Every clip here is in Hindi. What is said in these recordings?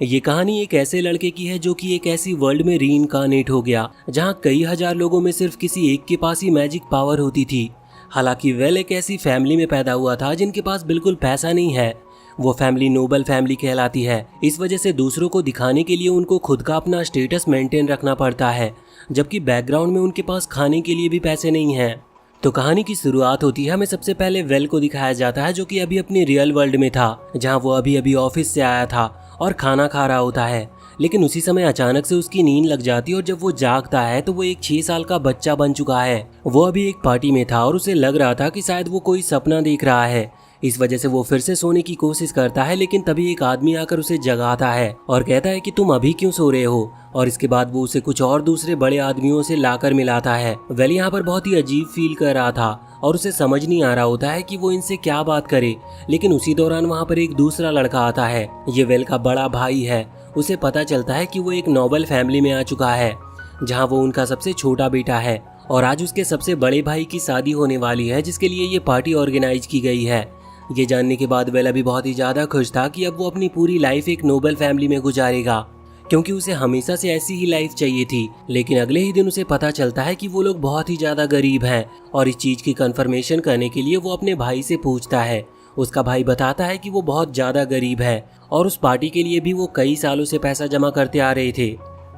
ये कहानी एक ऐसे लड़के की है जो कि एक ऐसी वर्ल्ड में रीइंकार्नेट हो गया जहां कई हजार लोगों में सिर्फ किसी एक के पास ही मैजिक पावर होती थी। हालांकि वेल एक ऐसी फैमिली में पैदा हुआ था जिनके पास बिल्कुल पैसा नहीं है। वो फैमिली नोबल फैमिली कहलाती है। इस वजह से दूसरों को दिखाने के लिए उनको खुद का अपना स्टेटस मेंटेन रखना पड़ता है, जबकि बैकग्राउंड में उनके पास खाने के लिए भी पैसे नहीं हैं। तो कहानी की शुरुआत होती है, हमें सबसे पहले वेल को दिखाया जाता है जो कि अभी अपनी रियल वर्ल्ड में था, जहां वो अभी अभी ऑफिस से आया था और खाना खा रहा होता है। लेकिन उसी समय अचानक से उसकी नींद लग जाती है और जब वो जागता है तो वो एक 6 साल का बच्चा बन चुका है। वो अभी एक पार्टी में था और उसे लग रहा था कि शायद वो कोई सपना देख रहा है। इस वजह से वो फिर से सोने की कोशिश करता है, लेकिन तभी एक आदमी आकर उसे जगाता है और कहता है कि तुम अभी क्यों सो रहे हो। और इसके बाद वो उसे कुछ और दूसरे बड़े आदमियों से लाकर मिलाता है। वेल यहाँ पर बहुत ही अजीब फील कर रहा था और उसे समझ नहीं आ रहा होता है कि वो इनसे क्या बात करे। लेकिन उसी दौरान वहाँ पर एक दूसरा लड़का आता है। ये वेल का बड़ा भाई है। उसे पता चलता है कि वो एक नोबल फैमिली में आ चुका है, जहाँ वो उनका सबसे छोटा बेटा है और आज उसके सबसे बड़े भाई की शादी होने वाली है, जिसके लिए ये पार्टी ऑर्गेनाइज की गई है। ये जानने के बाद वेल अभी बहुत ही ज्यादा खुश था कि अब वो अपनी पूरी लाइफ एक नोबल फैमिली में गुजारेगा, क्योंकि उसे हमेशा से ऐसी ही लाइफ चाहिए थी। लेकिन अगले ही दिन उसे पता चलता है कि वो लोग बहुत ही ज्यादा गरीब हैं और इस चीज की कंफर्मेशन करने के लिए वो अपने भाई से पूछता है। उसका भाई बताता है कि वो बहुत ज्यादा गरीब है और उस पार्टी के लिए भी वो कई सालों से पैसा जमा करते आ रहे थे।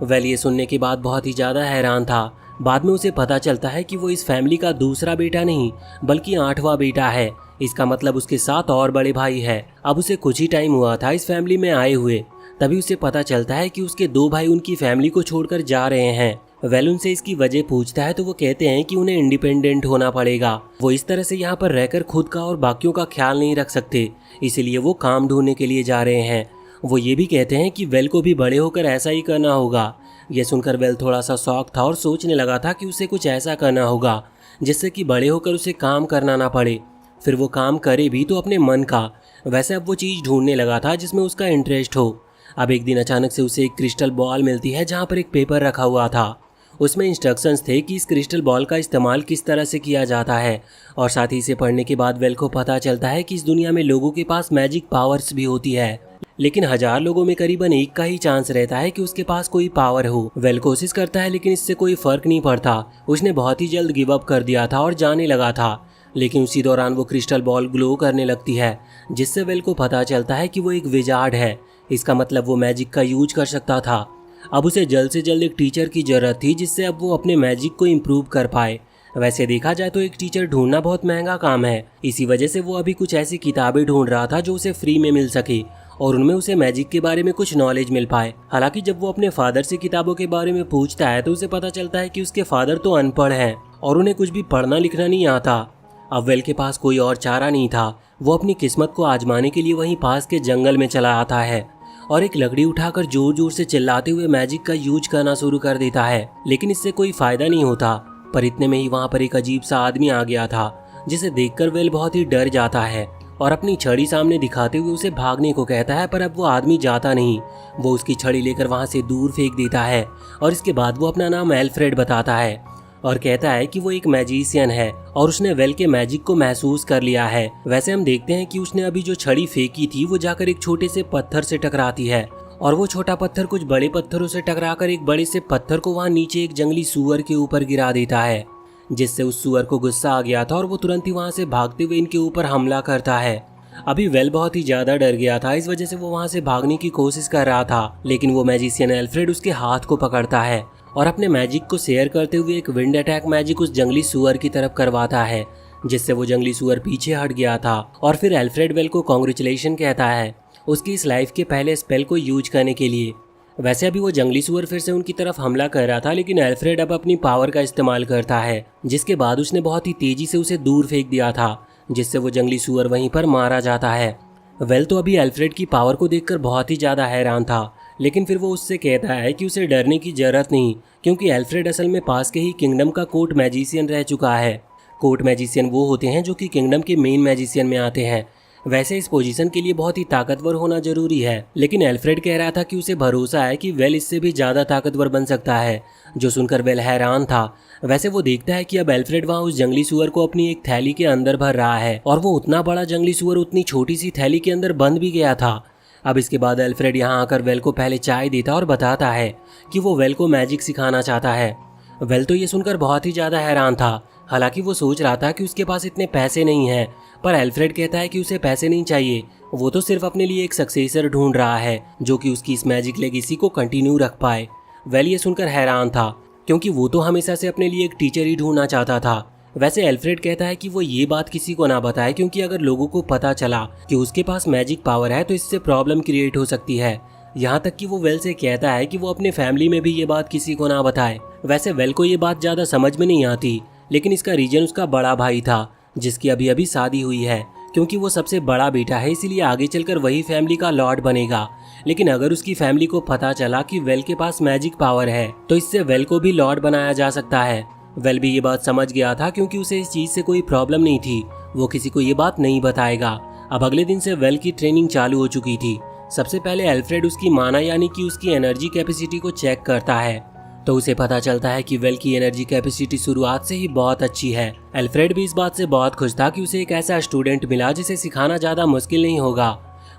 वेल ये सुनने के बाद बहुत ही ज्यादा हैरान था। बाद में उसे पता चलता है कि वो इस फैमिली का दूसरा बेटा नहीं बल्कि 8वां बेटा है। इसका मतलब उसके 7 और बड़े भाई है। अब उसे कुछ ही टाइम हुआ था इस फैमिली में आए हुए, तभी उसे पता चलता है कि उसके 2 भाई उनकी फैमिली को छोड़कर जा रहे हैं। वेल उनसे इसकी वजह पूछता है तो वो कहते हैं कि उन्हें इंडिपेंडेंट होना पड़ेगा। वो इस तरह से यहाँ पर रहकर खुद का और बाकियों का ख्याल नहीं रख सकते, इसीलिए वो काम ढूंढने के लिए जा रहे हैं। वो ये भी कहते हैं कि वेल को भी बड़े होकर ऐसा ही करना होगा। यह सुनकर वेल थोड़ा सा शॉक था और सोचने लगा था कि उसे कुछ ऐसा करना होगा जिससे कि बड़े होकर उसे काम करना ना पड़े, फिर वो काम करे भी तो अपने मन का। वैसे अब वो चीज़ ढूंढने लगा था जिसमें उसका इंटरेस्ट हो। अब एक दिन अचानक से उसे एक क्रिस्टल बॉल मिलती है जहाँ पर एक पेपर रखा हुआ था। उसमें इंस्ट्रक्शंस थे कि इस क्रिस्टल बॉल का इस्तेमाल किस तरह से किया जाता है, और साथ ही इसे पढ़ने के बाद वेल को पता चलता है कि इस दुनिया में लोगों के पास मैजिक पावर्स भी होती है, लेकिन 1000 लोगों में करीबन एक का ही चांस रहता है कि उसके पास कोई पावर हो। वेल कोशिश करता है लेकिन इससे कोई फर्क नहीं पड़ता। उसने बहुत ही जल्द गिव अप कर दिया था और जाने लगा था। लेकिन उसी दौरान वो क्रिस्टल बॉल ग्लो करने लगती है, जिससे वेल को पता चलता है कि वो एक विजार्ड है। इसका मतलब वो मैजिक का यूज कर सकता था। अब उसे जल्द से जल्द एक टीचर की जरूरत थी जिससे अब वो अपने मैजिक को इम्प्रूव कर पाए। वैसे देखा जाए तो एक टीचर ढूंढना बहुत महंगा काम है, इसी वजह से वो अभी कुछ ऐसी किताबें ढूंढ रहा था जो उसे फ्री में मिल सके और उनमें उसे मैजिक के बारे में कुछ नॉलेज मिल पाए। हालांकि जब वो अपने फादर से किताबों के बारे में पूछता है तो उसे पता चलता है कि उसके फादर तो अनपढ़ हैं और उन्हें कुछ भी पढ़ना लिखना नहीं आता। अब वेल के पास कोई और चारा नहीं था। वो अपनी किस्मत को आजमाने के लिए वहीं पास के जंगल में चला आता है और एक लकड़ी उठाकर जोर जोर से चिल्लाते हुए मैजिक का यूज करना शुरू कर देता है, लेकिन इससे कोई फायदा नहीं होता। पर इतने में ही वहाँ पर एक अजीब सा आदमी आ गया था, जिसे देखकर वेल बहुत ही डर जाता है और अपनी छड़ी सामने दिखाते हुए उसे भागने को कहता है। पर अब वो आदमी जाता नहीं, वो उसकी छड़ी लेकर वहाँ से दूर फेंक देता है और इसके बाद वो अपना नाम एल्फ्रेड बताता है और कहता है कि वो एक मैजिशियन है और उसने वेल के मैजिक को महसूस कर लिया है। वैसे हम देखते हैं कि उसने अभी जो छड़ी फेंकी थी वो जाकर एक छोटे से पत्थर से टकराती है और वो छोटा पत्थर कुछ बड़े पत्थरों से टकराकर एक बड़े से पत्थर को वहाँ नीचे एक जंगली सूअर के ऊपर गिरा देता है, जिससे उस सूअर को गुस्सा आ गया था और वो तुरंत ही वहाँ से भागते हुए इनके ऊपर हमला करता है। अभी वेल बहुत ही ज्यादा डर गया था, इस वजह से वो वहाँ से भागने की कोशिश कर रहा था, लेकिन वो मैजिशियन एल्फ्रेड उसके हाथ को पकड़ता है और अपने मैजिक को शेयर करते हुए एक विंड अटैक मैजिक उस जंगली सूअर की तरफ करवाता है, जिससे वो जंगली सूअर पीछे हट गया था। और फिर एल्फ्रेड वेल को कांग्रेचुलेशन कहता है उसकी इस लाइफ के पहले स्पेल को यूज करने के लिए। वैसे अभी वो जंगली सूअर फिर से उनकी तरफ हमला कर रहा था, लेकिन एल्फ्रेड अब अपनी पावर का इस्तेमाल करता है, जिसके बाद उसने बहुत ही तेजी से उसे दूर फेंक दिया था, जिससे वो जंगली सूअर वहीं पर मारा जाता है। वेल तो अभी एल्फ्रेड की पावर को देखकर बहुत ही ज्यादा हैरान था, लेकिन फिर वो उससे कहता है कि उसे डरने की जरूरत नहीं, क्योंकि एल्फ्रेड असल में पास के ही किंगडम का कोर्ट मैजिशियन रह चुका है। कोर्ट मैजिशियन वो होते हैं जो कि किंगडम के मेन मैजिशियन में आते हैं। वैसे इस पोजीशन के लिए बहुत ही ताकतवर होना जरूरी है, लेकिन एल्फ्रेड कह रहा था कि उसे भरोसा है कि वेल इससे भी ज्यादा ताकतवर बन सकता है, जो सुनकर वेल हैरान था। वैसे वो देखता है कि अब एल्फ्रेड वहाँ उस जंगली सूअर को अपनी एक थैली के अंदर भर रहा है और वो उतना बड़ा जंगली सूअर उतनी छोटी सी थैली के अंदर बंद भी गया था। अब इसके बाद एल्फ्रेड यहाँ आकर वेल को पहले चाय देता और बताता है कि वो वेल को मैजिक सिखाना चाहता है। वेल तो ये सुनकर बहुत ही ज़्यादा हैरान था। हालांकि वो सोच रहा था कि उसके पास इतने पैसे नहीं हैं, पर एल्फ्रेड कहता है कि उसे पैसे नहीं चाहिए, वो तो सिर्फ अपने लिए एक सक्सेसर ढूंढ रहा है जो कि उसकी इस मैजिक लेगेसी को कंटिन्यू रख पाए। वेल ये सुनकर हैरान था क्योंकि वो तो हमेशा से अपने लिए एक टीचर ही ढूंढना चाहता था। वैसे एल्फ्रेड कहता है कि वो ये बात किसी को ना बताए, क्योंकि अगर लोगों को पता चला कि उसके पास मैजिक पावर है तो इससे प्रॉब्लम क्रिएट हो सकती है। यहाँ तक कि वो वेल से कहता है कि वो अपने फैमिली में भी ये बात किसी को ना बताए। वैसे वेल को ये बात ज़्यादा समझ में नहीं आती, लेकिन इसका रीजन उसका बड़ा भाई था जिसकी अभी अभी शादी हुई है। क्योंकि वो सबसे बड़ा बेटा है इसीलिए आगे चलकर वही फैमिली का लॉर्ड बनेगा। लेकिन अगर उसकी फैमिली को पता चला कि वेल के पास मैजिक पावर है तो इससे वेल को भी लॉर्ड बनाया जा सकता है। वेल भी ये बात समझ गया था क्योंकि उसे इस चीज़ से कोई प्रॉब्लम नहीं थी, वो किसी को ये बात नहीं बताएगा। अब अगले दिन से वेल की ट्रेनिंग चालू हो चुकी थी। सबसे पहले एल्फ्रेड उसकी माना यानी कि उसकी एनर्जी कैपेसिटी को चेक करता है तो उसे पता चलता है कि वेल की एनर्जी कैपेसिटी शुरुआत से ही बहुत अच्छी है। एल्फ्रेड भी इस बात से बहुत खुश था कि उसे एक ऐसा स्टूडेंट मिला जिसे सिखाना ज़्यादा मुश्किल नहीं होगा।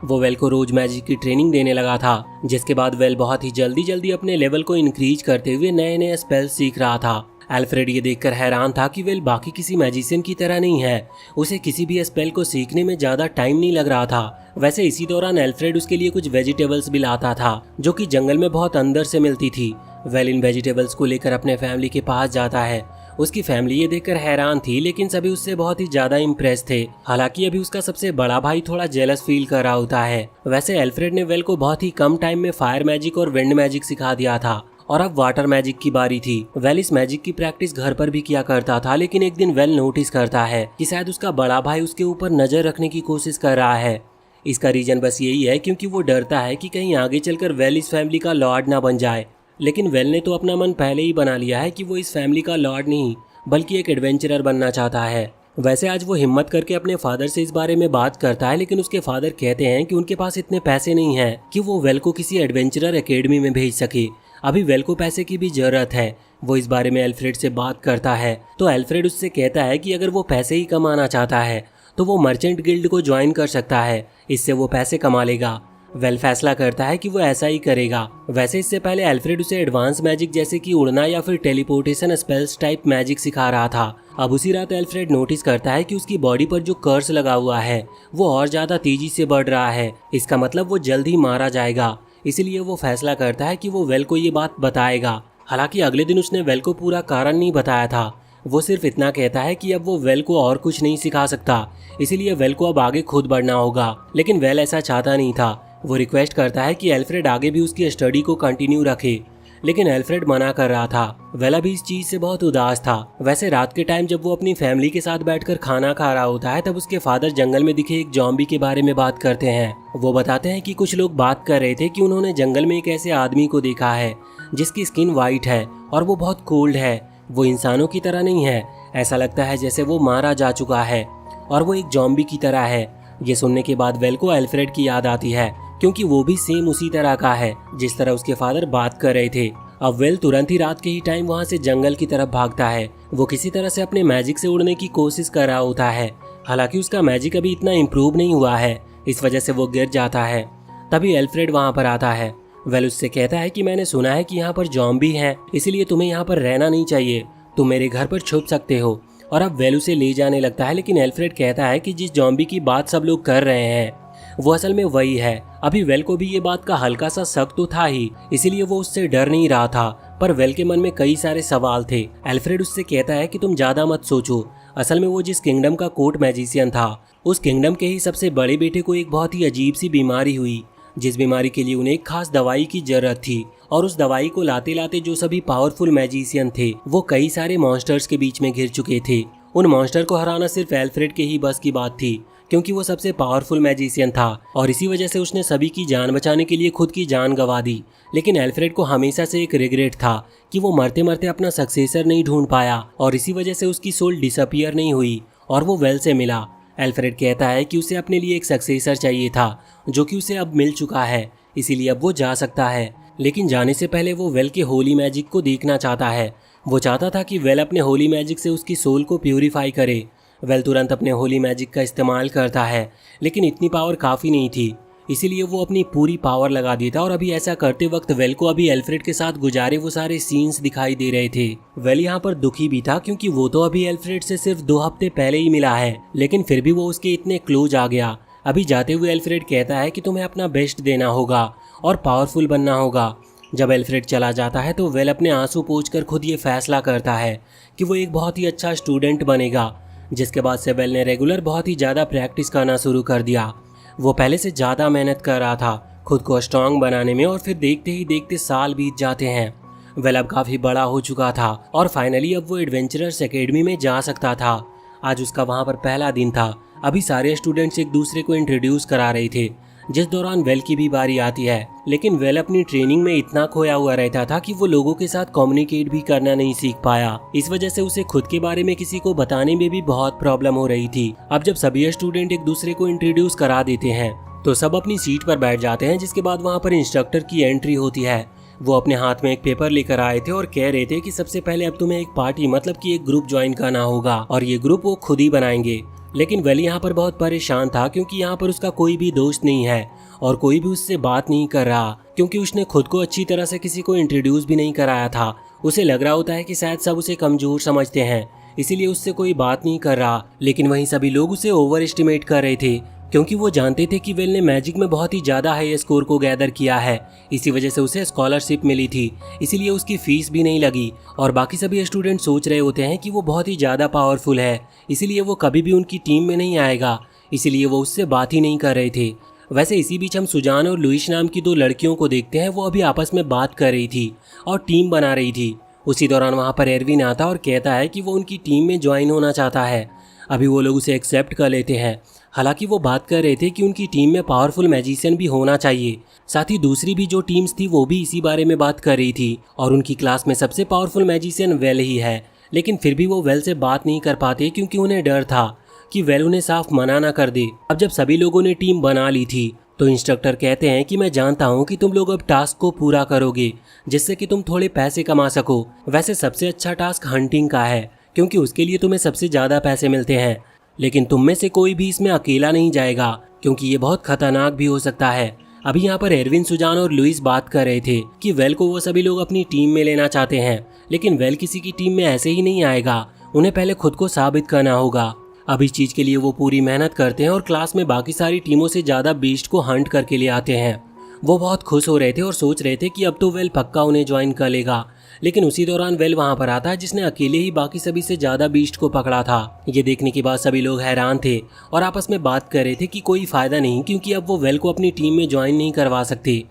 वो वेल को रोज मैजिक की ट्रेनिंग देने लगा था, जिसके बाद वेल बहुत ही जल्दी अपने लेवल को इंक्रीज करते हुए नए नए स्पेल्स सीख रहा था। एल्फ्रेड ये देखकर हैरान था कि वेल बाकी किसी मैजिशियन की तरह नहीं है, उसे किसी भी स्पेल को सीखने में ज़्यादा टाइम नहीं लग रहा था। वैसे इसी दौरान एल्फ्रेड उसके लिए कुछ वेजिटेबल्स भी लाता था जो कि जंगल में बहुत अंदर से मिलती थी। वेल इन वेजिटेबल्स को लेकर अपने फैमिली के पास जाता है। उसकी फैमिली ये देखकर हैरान थी, लेकिन सभी उससे बहुत ही ज्यादा इम्प्रेस थे। हालांकि अभी उसका सबसे बड़ा भाई थोड़ा जेलस फील कर रहा होता है। वैसे एल्फ्रेड ने वेल को बहुत ही कम टाइम में फायर मैजिक और विंड मैजिक सिखा दिया था और अब वाटर मैजिक की बारी थी। वेल इस मैजिक की प्रैक्टिस घर पर भी किया करता था, लेकिन एक दिन वेल नोटिस करता है कि शायद उसका बड़ा भाई उसके ऊपर नजर रखने की कोशिश कर रहा है। इसका रीजन बस यही है क्योंकि वो डरता है कि कहीं आगे चलकर वेल इस फैमिली का लॉर्ड ना बन जाए। लेकिन वेल ने तो अपना मन पहले ही बना लिया है कि वो इस फैमिली का लॉर्ड नहीं बल्कि एक एडवेंचरर बनना चाहता है। वैसे आज वो हिम्मत करके अपने फादर से इस बारे में बात करता है, लेकिन उसके फादर कहते हैं कि उनके पास इतने पैसे नहीं हैं कि वो वेल को किसी एडवेंचरर एकेडमी में भेज सके। अभी वेल को पैसे की भी जरूरत है। वो इस बारे में एल्फ्रेड से बात करता है तो एल्फ्रेड उससे कहता है कि अगर वो पैसे ही कमाना चाहता है तो वो मर्चेंट गिल्ड को ज्वाइन कर सकता है, इससे वो पैसे कमा लेगा। वेल फैसला करता है कि वो ऐसा ही करेगा। वैसे इससे पहले एल्फ्रेड उसे एडवांस मैजिक जैसे कि उड़ना या फिर टेलीपोर्टेशन स्पेल्स टाइप मैजिक सिखा रहा था। अब उसी रात एल्फ्रेड नोटिस करता है कि उसकी बॉडी पर जो कर्स लगा हुआ है वो और ज्यादा तेजी से बढ़ रहा है। इसका मतलब वो जल्द ही मारा जाएगा। इसलिए वो फैसला करता है कि वो वेल को ये बात बताएगा। हालांकि अगले दिन उसने वेल को पूरा कारण नहीं बताया था, वो सिर्फ इतना कहता है कि अब वो वेल को और कुछ नहीं सिखा सकता, इसीलिए वेल को अब आगे खुद बढ़ना होगा। लेकिन वेल ऐसा चाहता नहीं था। वो रिक्वेस्ट करता है कि एल्फ्रेड आगे भी उसकी स्टडी को कंटिन्यू रखे, लेकिन एल्फ्रेड मना कर रहा था। वेल अभी इस चीज से बहुत उदास था। वैसे रात के टाइम जब वो अपनी फैमिली के साथ बैठकर खाना खा रहा होता है तब उसके फादर जंगल में दिखे एक जॉम्बी के बारे में बात करते हैं। वो बताते हैं कि कुछ लोग बात कर रहे थे कि उन्होंने जंगल में एक ऐसे आदमी को देखा है जिसकी स्किन वाइट है और वो बहुत कोल्ड है। वो इंसानों की तरह नहीं है, ऐसा लगता है जैसे वो मारा जा चुका है और वो एक जॉम्बी की तरह है। ये सुनने के बाद वेल को एल्फ्रेड की याद आती है, क्योंकि वो भी सेम उसी तरह का है जिस तरह उसके फादर बात कर रहे थे। अब वेल तुरंत ही रात के ही टाइम वहाँ से जंगल की तरफ भागता है। वो किसी तरह से अपने मैजिक से उड़ने की कोशिश कर रहा होता है। हालांकि उसका मैजिक अभी इतना इम्प्रूव नहीं हुआ है, इस वजह से वो गिर जाता है। तभी एल्फ्रेड वहाँ पर आता है। वेल उससे कहता है कि मैंने सुना है कि यहाँ पर जॉम्बी हैं, इसलिए तुम्हें यहाँ पर रहना नहीं चाहिए, तुम मेरे घर पर छुप सकते हो। और अब वेल उसे ले जाने लगता है, लेकिन एल्फ्रेड कहता है कि जिस जॉम्बी की बात सब लोग कर रहे हैं वो असल में वही है। अभी वेल को भी ये बात का हल्का सा शक तो था ही, इसीलिए वो उससे डर नहीं रहा था, पर वेल के मन में कई सारे सवाल थे। एल्फ्रेड उससे कहता है कि तुम ज्यादा मत सोचो, असल में वो जिस किंगडम का कोर्ट मैजिशियन था उस किंगडम के ही सबसे बड़े बेटे को एक बहुत ही अजीब सी बीमारी हुई, जिस बीमारी के लिए उन्हें एक खास दवाई की जरूरत थी। और उस दवाई को लाते लाते जो सभी पावरफुल मैजिशियन थे वो कई सारे मॉन्स्टर्स के बीच में घिर चुके थे। उन मॉन्स्टर को हराना सिर्फ एल्फ्रेड के ही बस की बात थी, क्योंकि वो सबसे पावरफुल मैजिशियन था और इसी वजह से उसने सभी की जान बचाने के लिए खुद की जान गंवा दी। लेकिन एल्फ्रेड को हमेशा से एक रिग्रेट था कि वो मरते मरते अपना सक्सेसर नहीं ढूंढ पाया और इसी वजह से उसकी सोल डिसअपियर नहीं हुई और वो वेल से मिला। एल्फ्रेड कहता है कि उसे अपने लिए एक सक्सेसर चाहिए था जो कि उसे अब मिल चुका है, इसीलिए अब वो जा सकता है। लेकिन जाने से पहले वो वेल के होली मैजिक को देखना चाहता है। वो चाहता था कि वेल अपने होली मैजिक से उसकी सोल को प्यूरिफाई करे। वेल तुरंत अपने होली मैजिक का इस्तेमाल करता है, लेकिन इतनी पावर काफ़ी नहीं थी, इसीलिए वो अपनी पूरी पावर लगा देता और अभी ऐसा करते वक्त वेल को अभी एल्फ्रेड के साथ गुजारे वो सारे सीन्स दिखाई दे रहे थे। वेल यहाँ पर दुखी भी था क्योंकि वो तो अभी एल्फ्रेड से सिर्फ 2 हफ्ते पहले ही मिला है, लेकिन फिर भी वो उसके इतने क्लोज आ गया। अभी जाते हुए एल्फ्रेड कहता है कि तुम्हें अपना बेस्ट देना होगा और पावरफुल बनना होगा। जब एल्फ्रेड चला जाता है तो वेल अपने आंसू पोंछकर खुद ये फैसला करता है कि वो एक बहुत ही अच्छा स्टूडेंट बनेगा। जिसके बाद से वेल ने रेगुलर बहुत ही ज़्यादा प्रैक्टिस करना शुरू कर दिया। वो पहले से ज़्यादा मेहनत कर रहा था खुद को स्ट्रांग बनाने में और फिर देखते ही देखते साल बीत जाते हैं। वेल अब काफ़ी बड़ा हो चुका था और फाइनली अब वो एडवेंचरर्स एकेडमी में जा सकता था। आज उसका वहाँ पर पहला दिन था। अभी सारे स्टूडेंट्स एक दूसरे को इंट्रोड्यूस करा रहे थे, जिस दौरान वेल की भी बारी आती है। लेकिन वेल अपनी ट्रेनिंग में इतना खोया हुआ रहता था कि वो लोगों के साथ कम्युनिकेट भी करना नहीं सीख पाया। इस वजह से उसे खुद के बारे में किसी को बताने में भी बहुत प्रॉब्लम हो रही थी। अब जब सभी स्टूडेंट एक दूसरे को इंट्रोड्यूस करा देते हैं तो सब अपनी सीट पर बैठ जाते हैं। जिसके बाद वहाँ पर इंस्ट्रक्टर की एंट्री होती है। वो अपने हाथ में एक पेपर लेकर आए थे और कह रहे थे कि सबसे पहले अब तुम्हें एक पार्टी मतलब कि एक ग्रुप ज्वाइन करना होगा और ये ग्रुप वो खुद ही बनाएंगे। लेकिन वेल यहाँ पर बहुत परेशान था क्योंकि यहाँ पर उसका कोई भी दोस्त नहीं है और कोई भी उससे बात नहीं कर रहा क्योंकि उसने खुद को अच्छी तरह से किसी को इंट्रोड्यूस भी नहीं कराया था। उसे लग रहा होता है कि शायद सब उसे कमजोर समझते हैं, इसीलिए उससे कोई बात नहीं कर रहा। लेकिन वहीं सभी लोग उसे ओवर एस्टिमेट कर रहे थे क्योंकि वो जानते थे कि वेल ने मैजिक में बहुत ही ज़्यादा हाई स्कोर को गैदर किया है। इसी वजह से उसे स्कॉलरशिप मिली थी, इसीलिए उसकी फीस भी नहीं लगी। और बाकी सभी स्टूडेंट सोच रहे होते हैं कि वो बहुत ही ज़्यादा पावरफुल है, इसीलिए वो कभी भी उनकी टीम में नहीं आएगा, इसीलिए वो उससे बात ही नहीं कर रहे थे। वैसे इसी बीच हम सुजान और लुइस नाम की 2 लड़कियों को देखते हैं। वो अभी आपस में बात कर रही थी और टीम बना रही थी। उसी दौरान वहाँ पर एरविन आता और कहता है कि वो उनकी टीम में ज्वाइन होना चाहता है। अभी वो लोग उसे एक्सेप्ट कर लेते हैं। हालांकि वो बात कर रहे थे कि उनकी टीम में पावरफुल मैजिशियन भी होना चाहिए। साथ ही दूसरी भी जो टीम्स थी वो भी इसी बारे में बात कर रही थी और उनकी क्लास में सबसे पावरफुल मैजिशियन वेल ही है। लेकिन फिर भी वो वेल से बात नहीं कर पाते क्योंकि उन्हें डर था कि वेल उन्हें साफ मना ना कर दे। अब जब सभी लोगों ने टीम बना ली थी तो इंस्ट्रक्टर कहते हैं कि मैं जानता हूँ कि तुम लोग अब टास्क को पूरा करोगे जिससे कि तुम थोड़े पैसे कमा सको। वैसे सबसे अच्छा टास्क हंटिंग का है क्योंकि उसके लिए तुम्हें सबसे ज़्यादा पैसे मिलते हैं। लेकिन तुम में से कोई भी इसमें अकेला नहीं जाएगा क्योंकि ये बहुत खतरनाक भी हो सकता है। अभी यहाँ पर एरविन, सुजान और लुइस बात कर रहे थे कि वेल को वो सभी लोग अपनी टीम में लेना चाहते हैं, लेकिन वेल किसी की टीम में ऐसे ही नहीं आएगा, उन्हें पहले खुद को साबित करना होगा। अब इस चीज के लिए वो पूरी मेहनत करते हैं और क्लास में बाकी सारी टीमों से ज्यादा बीस्ट को हंट करके ले आते हैं। वो बहुत खुश हो रहे थे और सोच रहे थे कि अब तो वेल पक्का उन्हें ज्वाइन कर लेगा। लेकिन उसी दौरान वेल वहां पर आता है जिसने अकेले ही बाकी सभी से ज्यादा बीस्ट को पकड़ा था। ये देखने के बाद सभी लोग हैरान थे और आपस में बात कर रहे थे कि कोई फायदा नहीं क्योंकि अब वो वेल को अपनी टीम में ज्वाइन नहीं करवा सकते,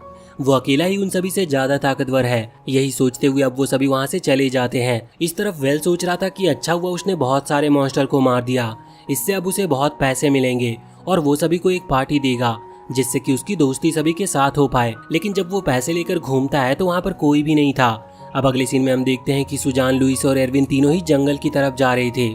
वो अकेला ही उन सभी से ज्यादा ताकतवर है। यही सोचते हुए अब वो सभी वहां से चले जाते हैं। इस तरफ वेल सोच रहा था कि अच्छा हुआ उसने बहुत सारे मॉन्स्टर को मार दिया, इससे अब उसे बहुत पैसे मिलेंगे और वो सभी को एक पार्टी देगा जिससे कि उसकी दोस्ती सभी के साथ हो पाए। लेकिन जब वो पैसे लेकर घूमता है तो वहाँ पर कोई भी नहीं था। अब अगले सीन में हम देखते हैं कि सुजान, लुइस और एरविन तीनों ही जंगल की तरफ जा रहे थे।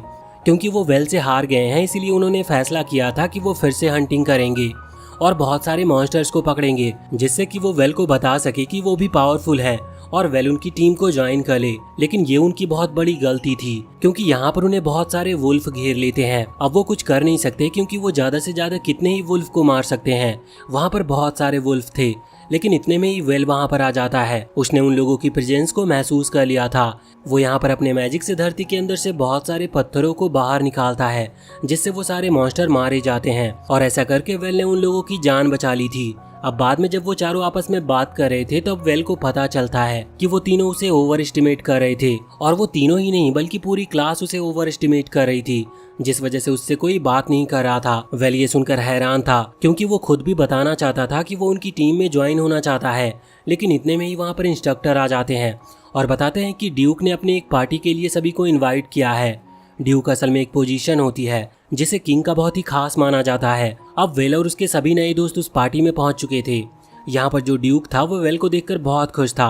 क्योंकि वो वेल से हार गए हैं इसीलिए उन्होंने फैसला किया था कि वो फिर से हंटिंग करेंगे और बहुत सारे मॉन्स्टर्स को पकड़ेंगे जिससे कि वो वेल को बता सके कि वो भी पावरफुल है और वेल उनकी टीम को ज्वाइन कर ले। लेकिन ये उनकी बहुत बड़ी गलती थी क्योंकि यहाँ पर उन्हें बहुत सारे वुल्फ घेर लेते हैं। अब वो कुछ कर नहीं सकते क्योंकि वो ज्यादा से ज्यादा कितने ही वुल्फ को मार सकते हैं। वहाँ पर बहुत सारे वुल्फ थे लेकिन इतने में ही वेल वहाँ पर आ जाता है। उसने उन लोगों की प्रेजेंस को महसूस कर लिया था। वो यहाँ पर अपने मैजिक से धरती के अंदर से बहुत सारे पत्थरों को बाहर निकालता है जिससे वो सारे मॉन्स्टर मारे जाते हैं और ऐसा करके वेल ने उन लोगों की जान बचा ली थी। अब बाद में जब वो चारों आपस में बात कर रहे थे तो अब वेल को पता चलता है कि वो तीनों उसे ओवर एस्टिमेट कर रहे थे और वो तीनों ही नहीं बल्कि पूरी क्लास उसे ओवर एस्टिमेट कर रही थी जिस वजह से उससे कोई बात नहीं कर रहा था। वेल ये सुनकर हैरान था क्योंकि वो खुद भी बताना चाहता था कि वो उनकी टीम में ज्वाइन होना चाहता है। लेकिन इतने में ही वहाँ पर इंस्ट्रक्टर आ जाते हैं और बताते हैं कि ड्यूक ने अपने एक पार्टी के लिए सभी को इन्वाइट किया है। ड्यूक असल में एक पोजीशन होती है जिसे किंग का बहुत ही खास माना जाता है। अब वेल और उसके सभी नए दोस्त उस पार्टी में पहुंच चुके थे। यहाँ पर जो ड्यूक था वो वेल को देखकर बहुत खुश था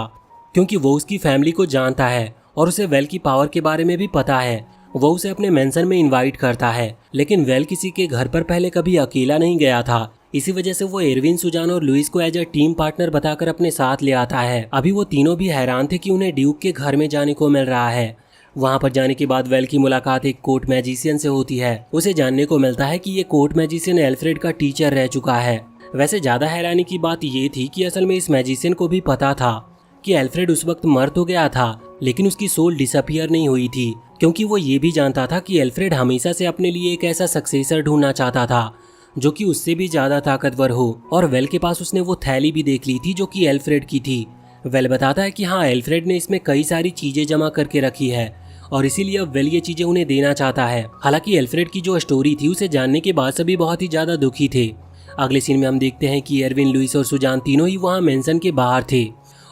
क्योंकि वो उसकी फैमिली को जानता है और उसे वेल की पावर के बारे में भी पता है। वो उसे अपने मेंशन में इनवाइट करता है लेकिन वेल किसी के घर पर पहले कभी अकेला नहीं गया था। इसी वजह से वो एरविन, सुजान और लुइस को एज अ टीम पार्टनर बताकर अपने साथ ले आता है। अभी वो तीनों भी हैरान थे कि उन्हें ड्यूक के घर में जाने को मिल रहा है। वहाँ पर जाने के बाद वेल की मुलाकात एक कोर्ट मैजिशियन से होती है। उसे जानने को मिलता है कि ये कोर्ट मैजिशियन एल्फ्रेड का टीचर रह चुका है। वैसे ज़्यादा हैरानी की बात ये थी कि असल में इस मैजिशियन को भी पता था कि एल्फ्रेड उस वक्त मर तो गया था, लेकिन उसकी सोल डिसअपियर नहीं हुई थी, क्योंकि वो ये भी जानता था कि एल्फ्रेड हमेशा से अपने लिए एक ऐसा सक्सेसर ढूंढना चाहता था जो कि उससे भी ज़्यादा ताकतवर हो। और वेल के पास उसने वो थैली भी देख ली थी जो कि एल्फ्रेड की थी। वेल बताता है कि हाँ, एल्फ्रेड ने इसमें कई सारी चीज़ें जमा करके रखी है और इसीलिए अब वेल ये चीज़ें उन्हें देना चाहता है। हालांकि एल्फ्रेड की जो स्टोरी थी उसे जानने के बाद सभी बहुत ही ज़्यादा दुखी थे। अगले सीन में हम देखते हैं कि एरविन, लुइस और सुजान तीनों ही वहाँ मेंशन के बाहर थे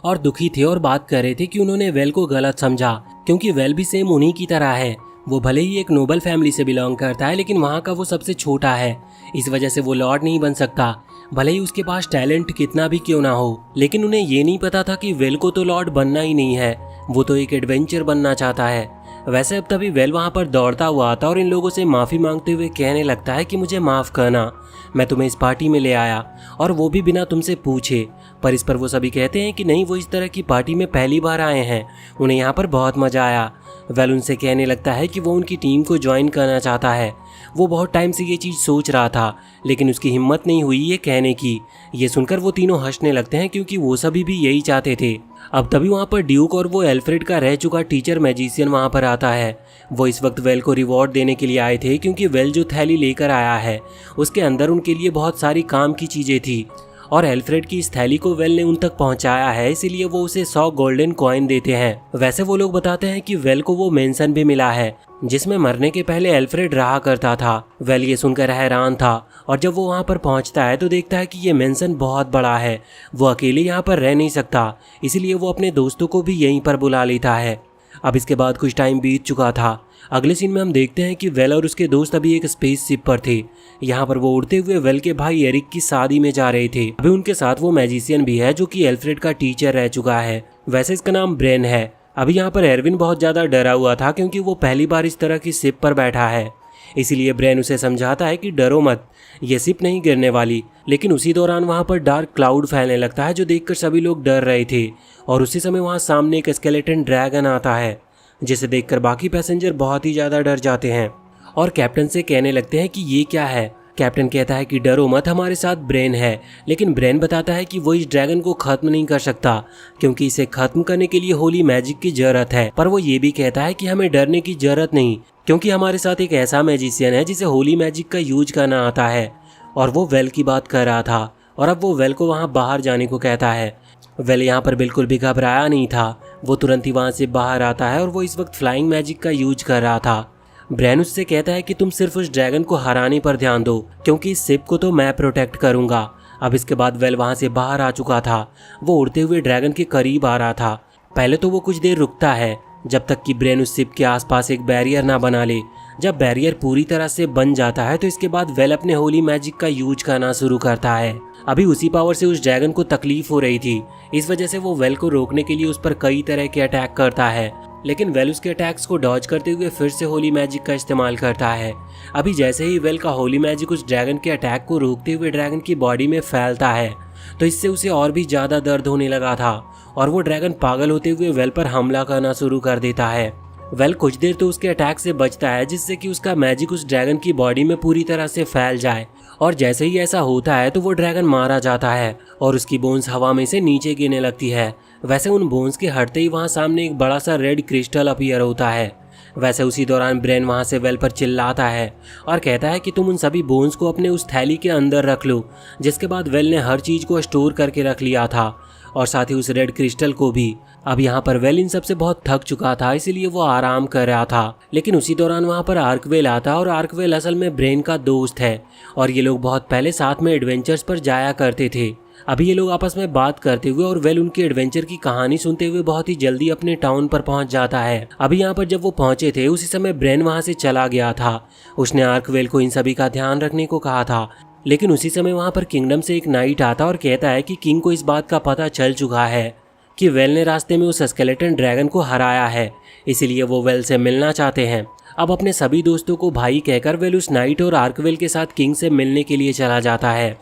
और दुखी थे और बात कर रहे थे कि उन्होंने वेल को गलत समझा, क्योंकि वेल भी सेम उन्हीं की तरह है। वो भले ही एक नोबल फैमिली से बिलोंग करता है, लेकिन वहाँ का वो सबसे छोटा है, इस वजह से वो लॉर्ड नहीं बन सकता, भले ही उसके पास टैलेंट कितना भी क्यों ना हो। लेकिन उन्हें ये नहीं पता था कि वेल को तो लॉर्ड बनना ही नहीं है, वो तो एक एडवेंचर बनना चाहता है। वैसे अब तभी वेल वहाँ पर दौड़ता हुआ आता और इन लोगों से माफ़ी मांगते हुए कहने लगता है कि मुझे माफ़ करना, मैं तुम्हें इस पार्टी में ले आया और वो भी बिना तुमसे पूछे। पर इस पर वो सभी कहते हैं कि नहीं, वो इस तरह की पार्टी में पहली बार आए हैं, उन्हें यहाँ पर बहुत मज़ा आया। वेल उनसे कहने लगता है कि वो उनकी टीम को ज्वाइन करना चाहता है। वो बहुत टाइम से ये चीज़ सोच रहा था, लेकिन उसकी हिम्मत नहीं हुई ये कहने की। ये सुनकर वो तीनों हंसने लगते हैं, क्योंकि वो सभी भी यही चाहते थे। अब तभी वहाँ पर ड्यूक और वो एल्फ्रेड का रह चुका टीचर मैजिशियन वहाँ पर आता है। वो इस वक्त वेल को रिवॉर्ड देने के लिए आए थे, क्योंकि वेल जो थैली लेकर आया है उसके अंदर उनके लिए बहुत सारी काम की चीज़ें थी और एल्फ्रेड की इस थैली को वेल ने उन तक पहुंचाया है, इसीलिए वो उसे 100 गोल्डन कॉइन देते हैं। वैसे वो लोग बताते हैं कि वेल को वो मेंशन भी मिला है जिसमें मरने के पहले एल्फ्रेड रहा करता था। वेल ये सुनकर हैरान था और जब वो वहाँ पर पहुँचता है तो देखता है कि ये मेंशन बहुत बड़ा है, वो अकेले यहाँ पर रह नहीं सकता, इसीलिए वो अपने दोस्तों को भी यहीं पर बुला लेता है। अब इसके बाद कुछ टाइम बीत चुका था। अगले सीन में हम देखते हैं कि वेल और उसके दोस्त अभी एक स्पेस शिप पर थे। यहाँ पर वो उड़ते हुए वेल के भाई एरिक की शादी में जा रहे थे। अभी उनके साथ वो मैजिशियन भी है जो कि एल्फ्रेड का टीचर रह चुका है। वैसे इसका नाम ब्रेन है। अभी यहाँ पर एरविन बहुत ज़्यादा डरा हुआ था, क्योंकि वो पहली बार इस तरह की शिप पर बैठा है, इसीलिए ब्रेन उसे समझाता है कि डरो मत, ये शिप नहीं गिरने वाली। लेकिन उसी दौरान वहाँ पर डार्क क्लाउड फैलने लगता है जो देखकर सभी लोग डर रहे थे और उसी समय वहाँ सामने एक स्केलेटन ड्रैगन आता है, जिसे देखकर बाकी पैसेंजर बहुत ही ज़्यादा डर जाते हैं और कैप्टन से कहने लगते हैं कि ये क्या है। कैप्टन कहता है कि डरो मत, हमारे साथ ब्रेन है। लेकिन ब्रेन बताता है कि वो इस ड्रैगन को खत्म नहीं कर सकता, क्योंकि इसे खत्म करने के लिए होली मैजिक की जरूरत है। पर वो ये भी कहता है कि हमें डरने की जरूरत नहीं, क्योंकि हमारे साथ एक ऐसा मैजिशियन है जिसे होली मैजिक का यूज करना आता है। और वो वेल की बात कर रहा था और अब वो वेल को वहाँ बाहर जाने को कहता है। वेल यहाँ पर बिल्कुल भी घबराया नहीं था, वो तुरंत ही वहाँ से बाहर आता है और वो इस वक्त फ्लाइंग मैजिक का यूज कर रहा था। ब्रेन उससे कहता है कि तुम सिर्फ उस ड्रैगन को हराने पर ध्यान दो, क्योंकि इस शिप को तो मैं प्रोटेक्ट करूंगा। अब इसके बाद वेल वहाँ से बाहर आ चुका था। वो उड़ते हुए ड्रैगन के करीब आ रहा था। पहले तो वो कुछ देर रुकता है जब तक कि ब्रेन उस शिप के आसपास एक बैरियर ना बना ले। जब बैरियर पूरी तरह से बन जाता है तो इसके बाद वेल अपने होली मैजिक का यूज करना शुरू करता है। अभी उसी पावर से उस ड्रैगन को तकलीफ हो रही थी, इस वजह से वो वेल को रोकने के लिए उस पर कई तरह के अटैक करता है। लेकिन वेल उसके अटैक्स को डॉज करते हुए फिर से होली मैजिक का इस्तेमाल करता है। अभी जैसे ही वेल का होली मैजिक उस ड्रैगन के अटैक को रोकते हुए ड्रैगन की बॉडी में फैलता है तो इससे उसे और भी ज़्यादा दर्द होने लगा था और वो ड्रैगन पागल होते हुए वेल पर हमला करना शुरू कर देता है। वेल कुछ देर तो उसके अटैक से बचता है, जिससे कि उसका मैजिक उस ड्रैगन की बॉडी में पूरी तरह से फैल जाए और जैसे ही ऐसा होता है तो वो ड्रैगन मारा जाता है और उसकी बोन्स हवा में से नीचे गिरने लगती है। वैसे उन बोन्स के हटते ही वहाँ सामने एक बड़ा सा रेड क्रिस्टल अपीयर होता है। वैसे उसी दौरान ब्रेन वहाँ से वेल पर चिल्लाता है और कहता है कि तुम उन सभी बोन्स को अपने उस थैली के अंदर रख लो, जिसके बाद वेल ने हर चीज़ को स्टोर करके रख लिया था और साथ ही उस रेड क्रिस्टल को भी। अब यहाँ पर वेल इन सबसे बहुत थक चुका था, इसीलिए वो आराम कर रहा था। लेकिन उसी दौरान वहाँ पर आर्कवेल आता और आर्कवेल असल में ब्रेन का दोस्त है और ये लोग बहुत पहले साथ में एडवेंचर्स पर जाया करते थे। अभी ये लोग आपस में बात करते हुए और वेल उनके एडवेंचर की कहानी सुनते हुए बहुत ही जल्दी अपने टाउन पर पहुंच जाता है। अभी यहाँ पर जब वो पहुंचे थे उसी समय ब्रेन वहां से चला गया था। उसने आर्कवेल को इन सभी का ध्यान रखने को कहा था, लेकिन उसी समय वहां पर किंगडम से एक नाइट आता और कहता है कि किंग को इस बात का पता चल चुका है कि वेल ने रास्ते में उस स्केलेटन ड्रैगन को हराया है, इसीलिए वो वेल से मिलना चाहते हैं। अब अपने सभी दोस्तों को भाई कहकर वेल उस नाइट और आर्कवेल के साथ किंग से मिलने के लिए चला जाता है।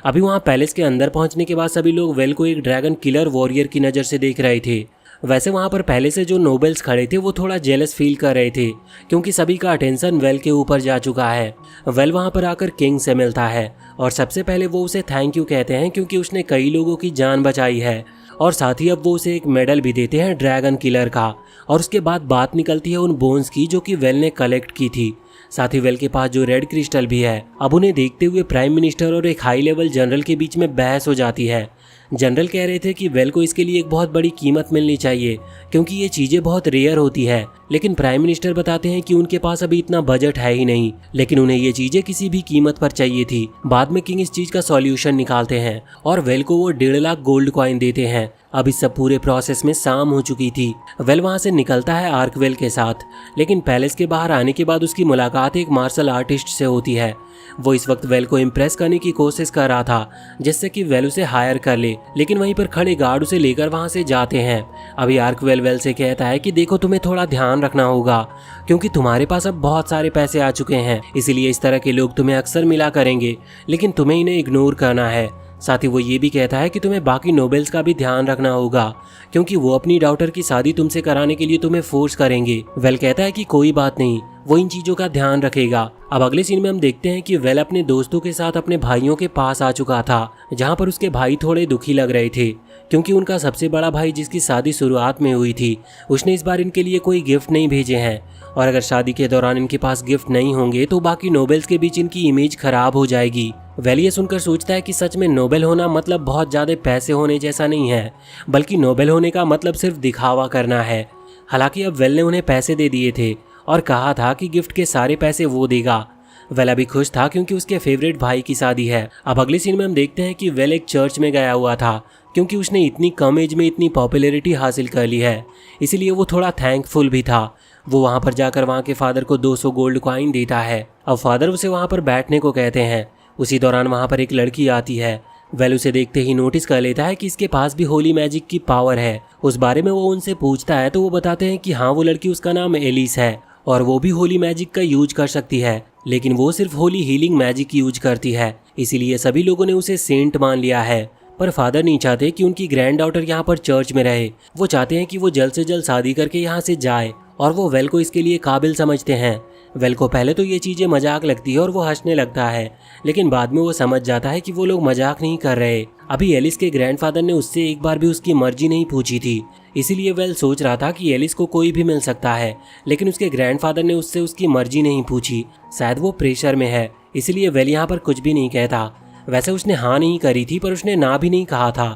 अभी वहाँ पैलेस के अंदर पहुँचने के बाद सभी लोग वेल को एक ड्रैगन किलर वॉरियर की नज़र से देख रहे थे। वैसे वहाँ पर पहले से जो नोबेल्स खड़े थे वो थोड़ा जेलस फील कर रहे थे क्योंकि सभी का अटेंशन वेल के ऊपर जा चुका है। वेल वहाँ पर आकर किंग से मिलता है और सबसे पहले वो उसे थैंक यू कहते हैं क्योंकि उसने कई लोगों की जान बचाई है और साथ ही अब वो उसे एक मेडल भी देते हैं ड्रैगन किलर का। और उसके बाद बात निकलती है उन बोन्स की जो कि वेल ने कलेक्ट की थी। साथ ही वेल के पास जो रेड क्रिस्टल भी है। अब उन्हें देखते हुए प्राइम मिनिस्टर और एक हाई लेवल जनरल के बीच में बहस हो जाती है। जनरल कह रहे थे कि वेल को इसके लिए एक बहुत बड़ी कीमत मिलनी चाहिए क्योंकि ये चीजें बहुत रेयर होती है, लेकिन प्राइम मिनिस्टर बताते हैं कि उनके पास अभी इतना बजट है ही नहीं, लेकिन उन्हें ये चीजें किसी भी कीमत पर चाहिए थी। बाद में किंग इस चीज का सॉल्यूशन निकालते हैं और वेल को वो 1.5 लाख गोल्ड कॉइन देते हैं। अब इस सब पूरे प्रोसेस में शाम हो चुकी थी। वेल वहां से निकलता है आर्कवेल के साथ, लेकिन पैलेस के बाहर आने के बाद उसकी मुलाकात एक मार्शल आर्टिस्ट से होती है। वो इस वक्त वेल को इम्प्रेस करने की कोशिश कर रहा था जिससे कि वेल उसे हायर कर ले, लेकिन वहीं पर खड़े गार्ड उसे लेकर वहां से जाते हैं। अभी आर्कवेल वेल से कहता है कि देखो तुम्हें थोड़ा ध्यान रखना होगा क्योंकि तुम्हारे पास अब बहुत सारे पैसे आ चुके हैं, इसीलिए इस तरह के लोग तुम्हें अक्सर मिला करेंगे, लेकिन तुम्हें इन्हें इग्नोर करना है। साथ ही वो ये भी कहता है कि तुम्हें बाकी नोबेल्स का भी ध्यान रखना होगा क्योंकि वो अपनी डॉटर की शादी तुमसे कराने के लिए तुम्हें फोर्स करेंगे। वेल कहता है कि कोई बात नहीं, वो इन चीजों का ध्यान रखेगा। अब अगले सीन में हम देखते हैं कि वेल अपने दोस्तों के साथ अपने भाइयों के पास आ चुका था, जहाँ पर उसके भाई थोड़े दुखी लग रहे थे क्योंकि उनका सबसे बड़ा भाई जिसकी शादी शुरुआत में हुई थी उसने इस बार इनके लिए कोई गिफ्ट नहीं भेजे हैं, और अगर शादी के दौरान इनके पास गिफ्ट नहीं होंगे तो बाकी नोबेल्स के बीच इनकी इमेज खराब हो जाएगी। वेल ये सुनकर सोचता है कि सच में नोबेल होना मतलब बहुत ज्यादा पैसे होने जैसा नहीं है, बल्कि नोबेल होने का मतलब सिर्फ दिखावा करना है। हालांकि अब वेल ने उन्हें पैसे दे दिए थे और कहा था कि गिफ्ट के सारे पैसे वो देगा। वेल अभी खुश था क्योंकि उसके फेवरेट भाई की शादी है। अब अगले सीन में हम देखते हैं कि वेल एक चर्च में गया हुआ था क्योंकि उसने इतनी कम एज में इतनी पॉपुलैरिटी हासिल कर ली है, इसीलिए वो थोड़ा थैंकफुल भी था। वो वहाँ पर जाकर वहाँ के फादर को 200 गोल्ड कॉइन देता है। अब फादर उसे वहाँ पर बैठने को कहते हैं। उसी दौरान वहाँ पर एक लड़की आती है। वेल उसे देखते ही नोटिस कर लेता है कि इसके पास भी होली मैजिक की पावर है। उस बारे में वो उनसे पूछता है तो वो बताते हैं कि हाँ वो लड़की, उसका नाम एलिस है और वो भी होली मैजिक का यूज कर सकती है, लेकिन वो सिर्फ होली हीलिंग मैजिक यूज करती है, इसीलिए सभी लोगों ने उसे सेंट मान लिया है। पर फादर नहीं चाहते कि उनकी ग्रैंड डॉटर यहाँ पर चर्च में रहे। वो चाहते हैं कि वो जल्द से जल्द शादी करके यहाँ से जाए और वो वेल को इसके लिए काबिल समझते हैं। वेल को पहले तो ये चीज़ें मजाक लगती है और वो हंसने लगता है, लेकिन बाद में वो समझ जाता है कि वो लोग मजाक नहीं कर रहे। अभी एलिस के ग्रैंडफादर ने उससे एक बार भी उसकी मर्जी नहीं पूछी थी, इसीलिए वेल सोच रहा था कि एलिस को कोई भी मिल सकता है, लेकिन उसके ग्रैंडफादर ने उससे उसकी मर्जी नहीं पूछी। शायद वो प्रेशर में है, इसलिए वेल यहाँ पर कुछ भी नहीं कहता। वैसे उसने हाँ नहीं करी थी पर उसने ना भी नहीं कहा था।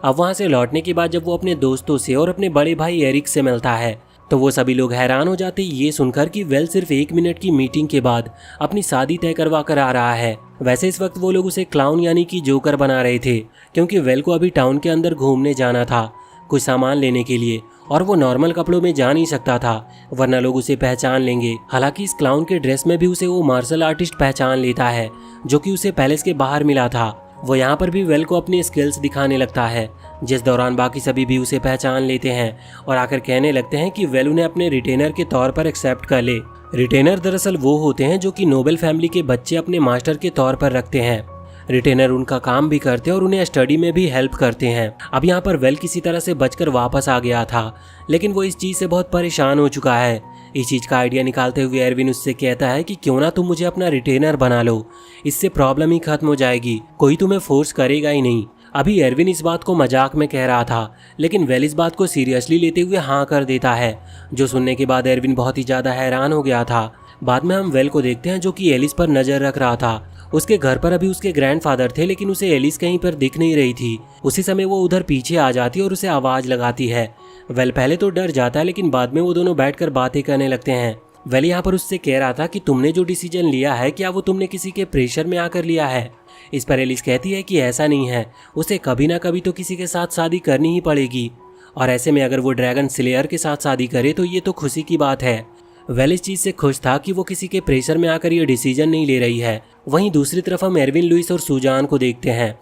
अब वहाँ से लौटने के बाद जब वो अपने दोस्तों से और अपने बड़े भाई एरिक से मिलता है तो वो सभी लोग हैरान हो जाते ये सुनकर कि वेल सिर्फ 1 मिनट की मीटिंग के बाद अपनी शादी तय करवा कर आ रहा है। वैसे इस वक्त वो लोग उसे क्लाउन यानी कि जोकर बना रहे थे क्योंकि वेल को अभी टाउन के अंदर घूमने जाना था कुछ सामान लेने के लिए, और वो नॉर्मल कपड़ों में जा नहीं सकता था वरना लोग उसे पहचान लेंगे। हालांकि इस क्लाउन के ड्रेस में भी उसे वो मार्शल आर्टिस्ट पहचान लेता है जो कि उसे पैलेस के बाहर मिला था। वो यहाँ पर भी वेल को अपनी स्किल्स दिखाने लगता है, जिस दौरान बाकी सभी भी उसे पहचान लेते हैं और आकर कहने लगते हैं कि वेल उन्हें अपने रिटेनर के तौर पर एक्सेप्ट कर ले। रिटेनर दरअसल वो होते हैं जो कि नोबेल फैमिली के बच्चे अपने मास्टर के तौर पर रखते हैं। रिटेनर उनका काम भी करते हैं और उन्हें स्टडी में भी हेल्प करते हैं। अब यहाँ पर वेल किसी तरह से बचकर वापस आ गया था, लेकिन वो इस चीज़ से बहुत परेशान हो चुका है। इस चीज़ का आइडिया निकालते हुए एरविन उससे कहता है कि क्यों ना तुम मुझे अपना रिटेनर बना लो, इससे प्रॉब्लम ही खत्म हो जाएगी, कोई तुम्हें फोर्स करेगा ही नहीं। अभी एरविन इस बात को मजाक में कह रहा था, लेकिन वेल इस बात को सीरियसली लेते हुए हाँ कर देता है, जो सुनने के बाद एरविन बहुत ही ज़्यादा हैरान हो गया था। बाद में हम वेल को देखते हैं जो कि एलिस पर नज़र रख रहा था। उसके घर पर अभी उसके ग्रैंडफादर थे, लेकिन उसे एलिस कहीं पर दिख नहीं रही थी। उसी समय वो उधर पीछे आ जाती और उसे आवाज़ लगाती है। वेल पहले तो डर जाता है, लेकिन बाद में वो दोनों बैठकर बातें करने लगते हैं। वेल यहाँ पर उससे कह रहा था कि तुमने जो डिसीजन लिया है क्या वो तुमने किसी के प्रेशर में आकर लिया है। इस पर एलिस कहती है कि ऐसा नहीं है, उसे कभी ना कभी तो किसी के साथ शादी करनी ही पड़ेगी, और ऐसे में अगर वो ड्रैगन स्लेयर के साथ शादी करे तो ये तो खुशी की बात है। वेल इस चीज़ से खुश था कि वो किसी के प्रेशर में आकर ये डिसीजन नहीं ले रही है। वहीं दूसरी तरफ हम एरविन लुइस और सुजान को देखते हैं।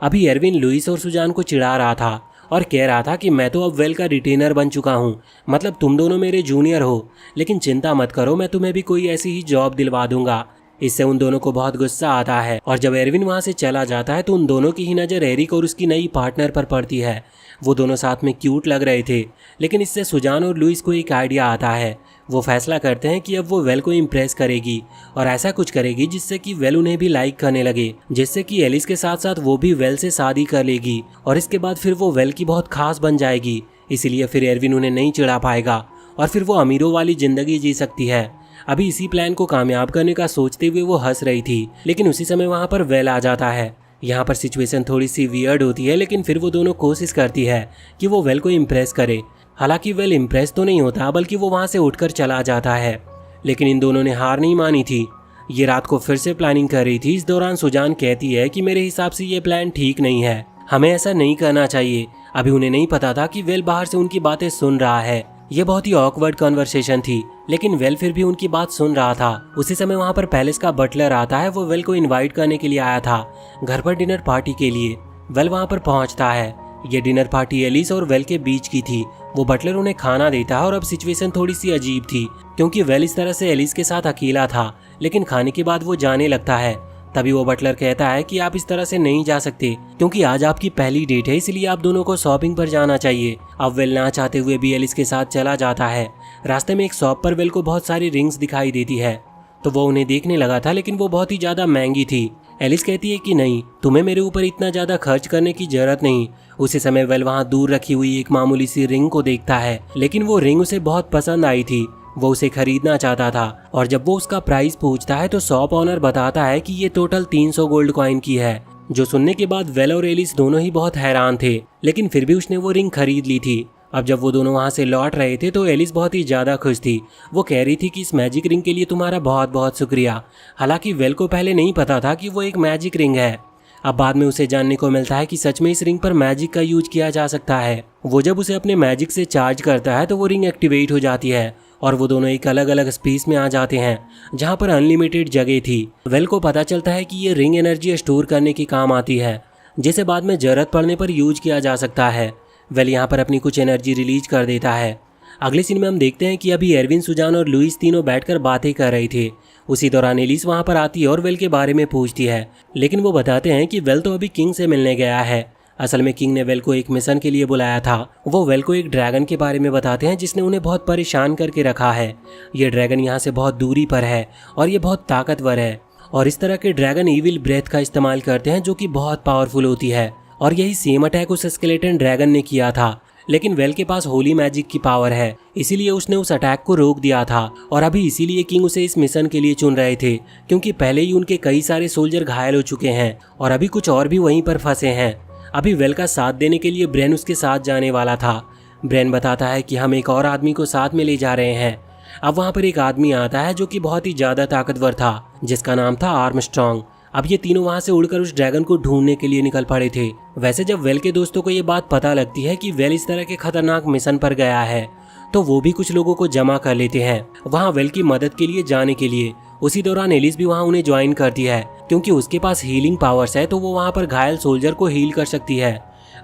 अभी एरविन लुइस और सुजान को चिढ़ा रहा था और कह रहा था कि मैं तो अब वेल का रिटेनर बन चुका हूँ, मतलब तुम दोनों मेरे जूनियर हो, लेकिन चिंता मत करो, मैं तुम्हें भी कोई ऐसी ही जॉब दिलवा दूंगा। इससे उन दोनों को बहुत गुस्सा आता है और जब एरविन वहाँ से चला जाता है तो उन दोनों की ही नज़र एरिक और उसकी नई पार्टनर पर पड़ती है। वो दोनों साथ में क्यूट लग रहे थे, लेकिन इससे सुजान और लुइस को एक आइडिया आता है। वो फैसला करते हैं कि अब वो वेल को इम्प्रेस करेगी और ऐसा कुछ करेगी जिससे कि वेल उन्हें भी लाइक करने लगे, जिससे कि एलिस के साथ साथ वो भी वेल से शादी कर लेगी और इसके बाद फिर वो वेल की बहुत खास बन जाएगी। इसीलिए फिर एरविन उन्हें नहीं चिढ़ा पाएगा और फिर वो अमीरों वाली जिंदगी जी सकती है। अभी इसी प्लान को कामयाब करने का सोचते हुए वो हंस रही थी, लेकिन उसी समय वहाँ पर वेल आ जाता है। यहाँ पर सिचुएशन थोड़ी सी वियर्ड होती है, लेकिन फिर वो दोनों कोशिश करती है कि वो वेल को इम्प्रेस करे। हालांकि वेल इम्प्रेस तो नहीं होता, बल्कि वो वहाँ से उठकर चला जाता है। लेकिन इन दोनों ने हार नहीं मानी थी। ये रात को फिर से प्लानिंग कर रही थी। इस दौरान सुजान कहती है कि मेरे हिसाब से ये प्लान ठीक नहीं है, हमें ऐसा नहीं करना चाहिए। अभी उन्हें नहीं पता था कि वेल बाहर से उनकी बातें सुन रहा है। ये बहुत ही ऑकवर्ड कन्वर्सेशन थी, लेकिन वेल फिर भी उनकी बात सुन रहा था। उसी समय वहाँ पर पैलेस का बटलर आता है। वो वेल को इनवाइट करने के लिए आया था घर पर डिनर पार्टी के लिए। वेल वहाँ पर पहुँचता है। ये डिनर पार्टी एलिस और वेल के बीच की थी। वो बटलर उन्हें खाना देता है और अब सिचुएशन थोड़ी सी अजीब थी, क्योंकि वेल इस तरह से एलिस के साथ अकेला था, लेकिन खाने के बाद वो जाने लगता है। तभी वो बटलर कहता है कि आप इस तरह से नहीं जा सकते, क्योंकि आज आपकी पहली डेट है, इसलिए आप दोनों को शॉपिंग पर जाना चाहिए। अब वेल ना चाहते हुए भी एलिस के साथ चला जाता है। रास्ते में एक शॉप पर वेल को बहुत सारी रिंग्स दिखाई देती है, तो वो उन्हें देखने लगा था, लेकिन वो बहुत ही ज्यादा महंगी थी। एलिस कहती है कि नहीं, तुम्हें मेरे ऊपर इतना ज्यादा खर्च करने की जरूरत नहीं। उसी समय वेल वहाँ दूर रखी हुई एक मामूली सी रिंग को देखता है, लेकिन वो रिंग उसे बहुत पसंद आई थी। वो उसे खरीदना चाहता था और जब वो उसका प्राइस पूछता है तो शॉप ऑनर बताता है कि ये टोटल 300 गोल्ड कॉइन की है। जो सुनने के बाद वेल और एलिस दोनों ही बहुत हैरान थे, लेकिन फिर भी उसने वो रिंग खरीद ली थी। अब जब वो दोनों वहाँ से लौट रहे थे तो एलिस बहुत ही ज़्यादा खुश थी। वो कह रही थी कि इस मैजिक रिंग के लिए तुम्हारा बहुत बहुत शुक्रिया। हालांकि वेल को पहले नहीं पता था कि वो एक मैजिक रिंग है। अब बाद में उसे जानने को मिलता है कि सच में इस रिंग पर मैजिक का यूज किया जा सकता है। वो जब उसे अपने मैजिक से चार्ज करता है तो वो रिंग एक्टिवेट हो जाती है और वो दोनों एक अलग अलग स्पेस में आ जाते हैं जहाँ पर अनलिमिटेड जगह थी। वेल को पता चलता है कि ये रिंग एनर्जी स्टोर करने के काम आती है, जिसे बाद में जरूरत पड़ने पर यूज किया जा सकता है। वेल यहाँ पर अपनी कुछ एनर्जी रिलीज कर देता है। अगले सीन में हम देखते हैं कि अभी एरविन, सुजान और लुइस तीनों बैठकर बातें कर रहे थे। उसी दौरान एलिस वहाँ पर आती है और वेल के बारे में पूछती है, लेकिन वो बताते हैं कि वेल तो अभी किंग से मिलने गया है। असल में किंग ने वेल को एक मिशन के लिए बुलाया था। वो वेल को एक ड्रैगन के बारे में बताते हैं जिसने उन्हें बहुत परेशान करके रखा है। ये ड्रैगन यहाँ से बहुत दूरी पर है और ये बहुत ताकतवर है, और इस तरह के ड्रैगन ईविल ब्रेथ का इस्तेमाल करते हैं जो कि बहुत पावरफुल होती है। और यही सेम अटैक उस स्केलेटन ड्रैगन ने किया था, लेकिन वेल के पास होली मैजिक की पावर है, इसीलिए उसने उस अटैक को रोक दिया था। और अभी इसीलिए किंग उसे इस मिशन के लिए चुन रहे थे, क्योंकि पहले ही उनके कई सारे सोल्जर घायल हो चुके हैं और अभी कुछ और भी वहीं पर फंसे हैं। अभी वेल का साथ देने के लिए ब्रेन उसके साथ जाने वाला था। ब्रेन बताता है कि हम एक और आदमी को साथ में ले जा रहे हैं। अब वहाँ पर एक आदमी आता है जो कि बहुत ही ज़्यादा ताकतवर था, जिसका नाम था आर्मस्ट्रॉन्ग। अब ये तीनों वहाँ से उड़कर उस ड्रैगन को ढूंढने के लिए निकल पड़े थे। वैसे जब वेल के दोस्तों को ये बात पता लगती है कि वेल इस तरह के खतरनाक मिशन पर गया है, तो वो भी कुछ लोगों को जमा कर लेते हैं वहाँ वेल की मदद के लिए जाने के लिए। उसी दौरान एलिस भी वहाँ उन्हें ज्वाइन करती है, क्योंकि उसके पास हीलिंग पावर्स है, तो वो वहाँ पर घायल सोल्जर को हील कर सकती है।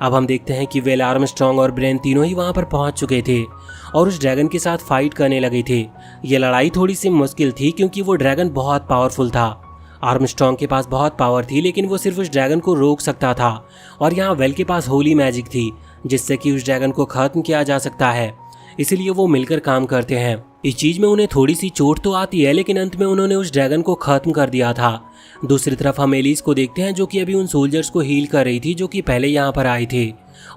अब हम देखते हैं कि वेल, आर्मस्ट्रॉन्ग और ब्रेन तीनों ही वहाँ पर पहुँच चुके थे और उस ड्रैगन के साथ फाइट करने लगे थे। ये लड़ाई थोड़ी सी मुश्किल थी, क्योंकि वो ड्रैगन बहुत पावरफुल था। आर्मस्ट्रॉन्ग के पास बहुत पावर थी, लेकिन वो सिर्फ उस ड्रैगन को रोक सकता था, और यहाँ वेल के पास होली मैजिक थी, जिससे कि उस ड्रैगन को खत्म किया जा सकता है। इसीलिए वो मिलकर काम करते हैं। इस चीज में उन्हें थोड़ी सी चोट तो आती है, लेकिन अंत में उन्होंने उस ड्रैगन को खत्म कर दिया था। दूसरी तरफ हम एलिस को देखते हैं, जो कि अभी उन सोल्जर्स को हील कर रही थी जो कि पहले यहाँ पर आए थे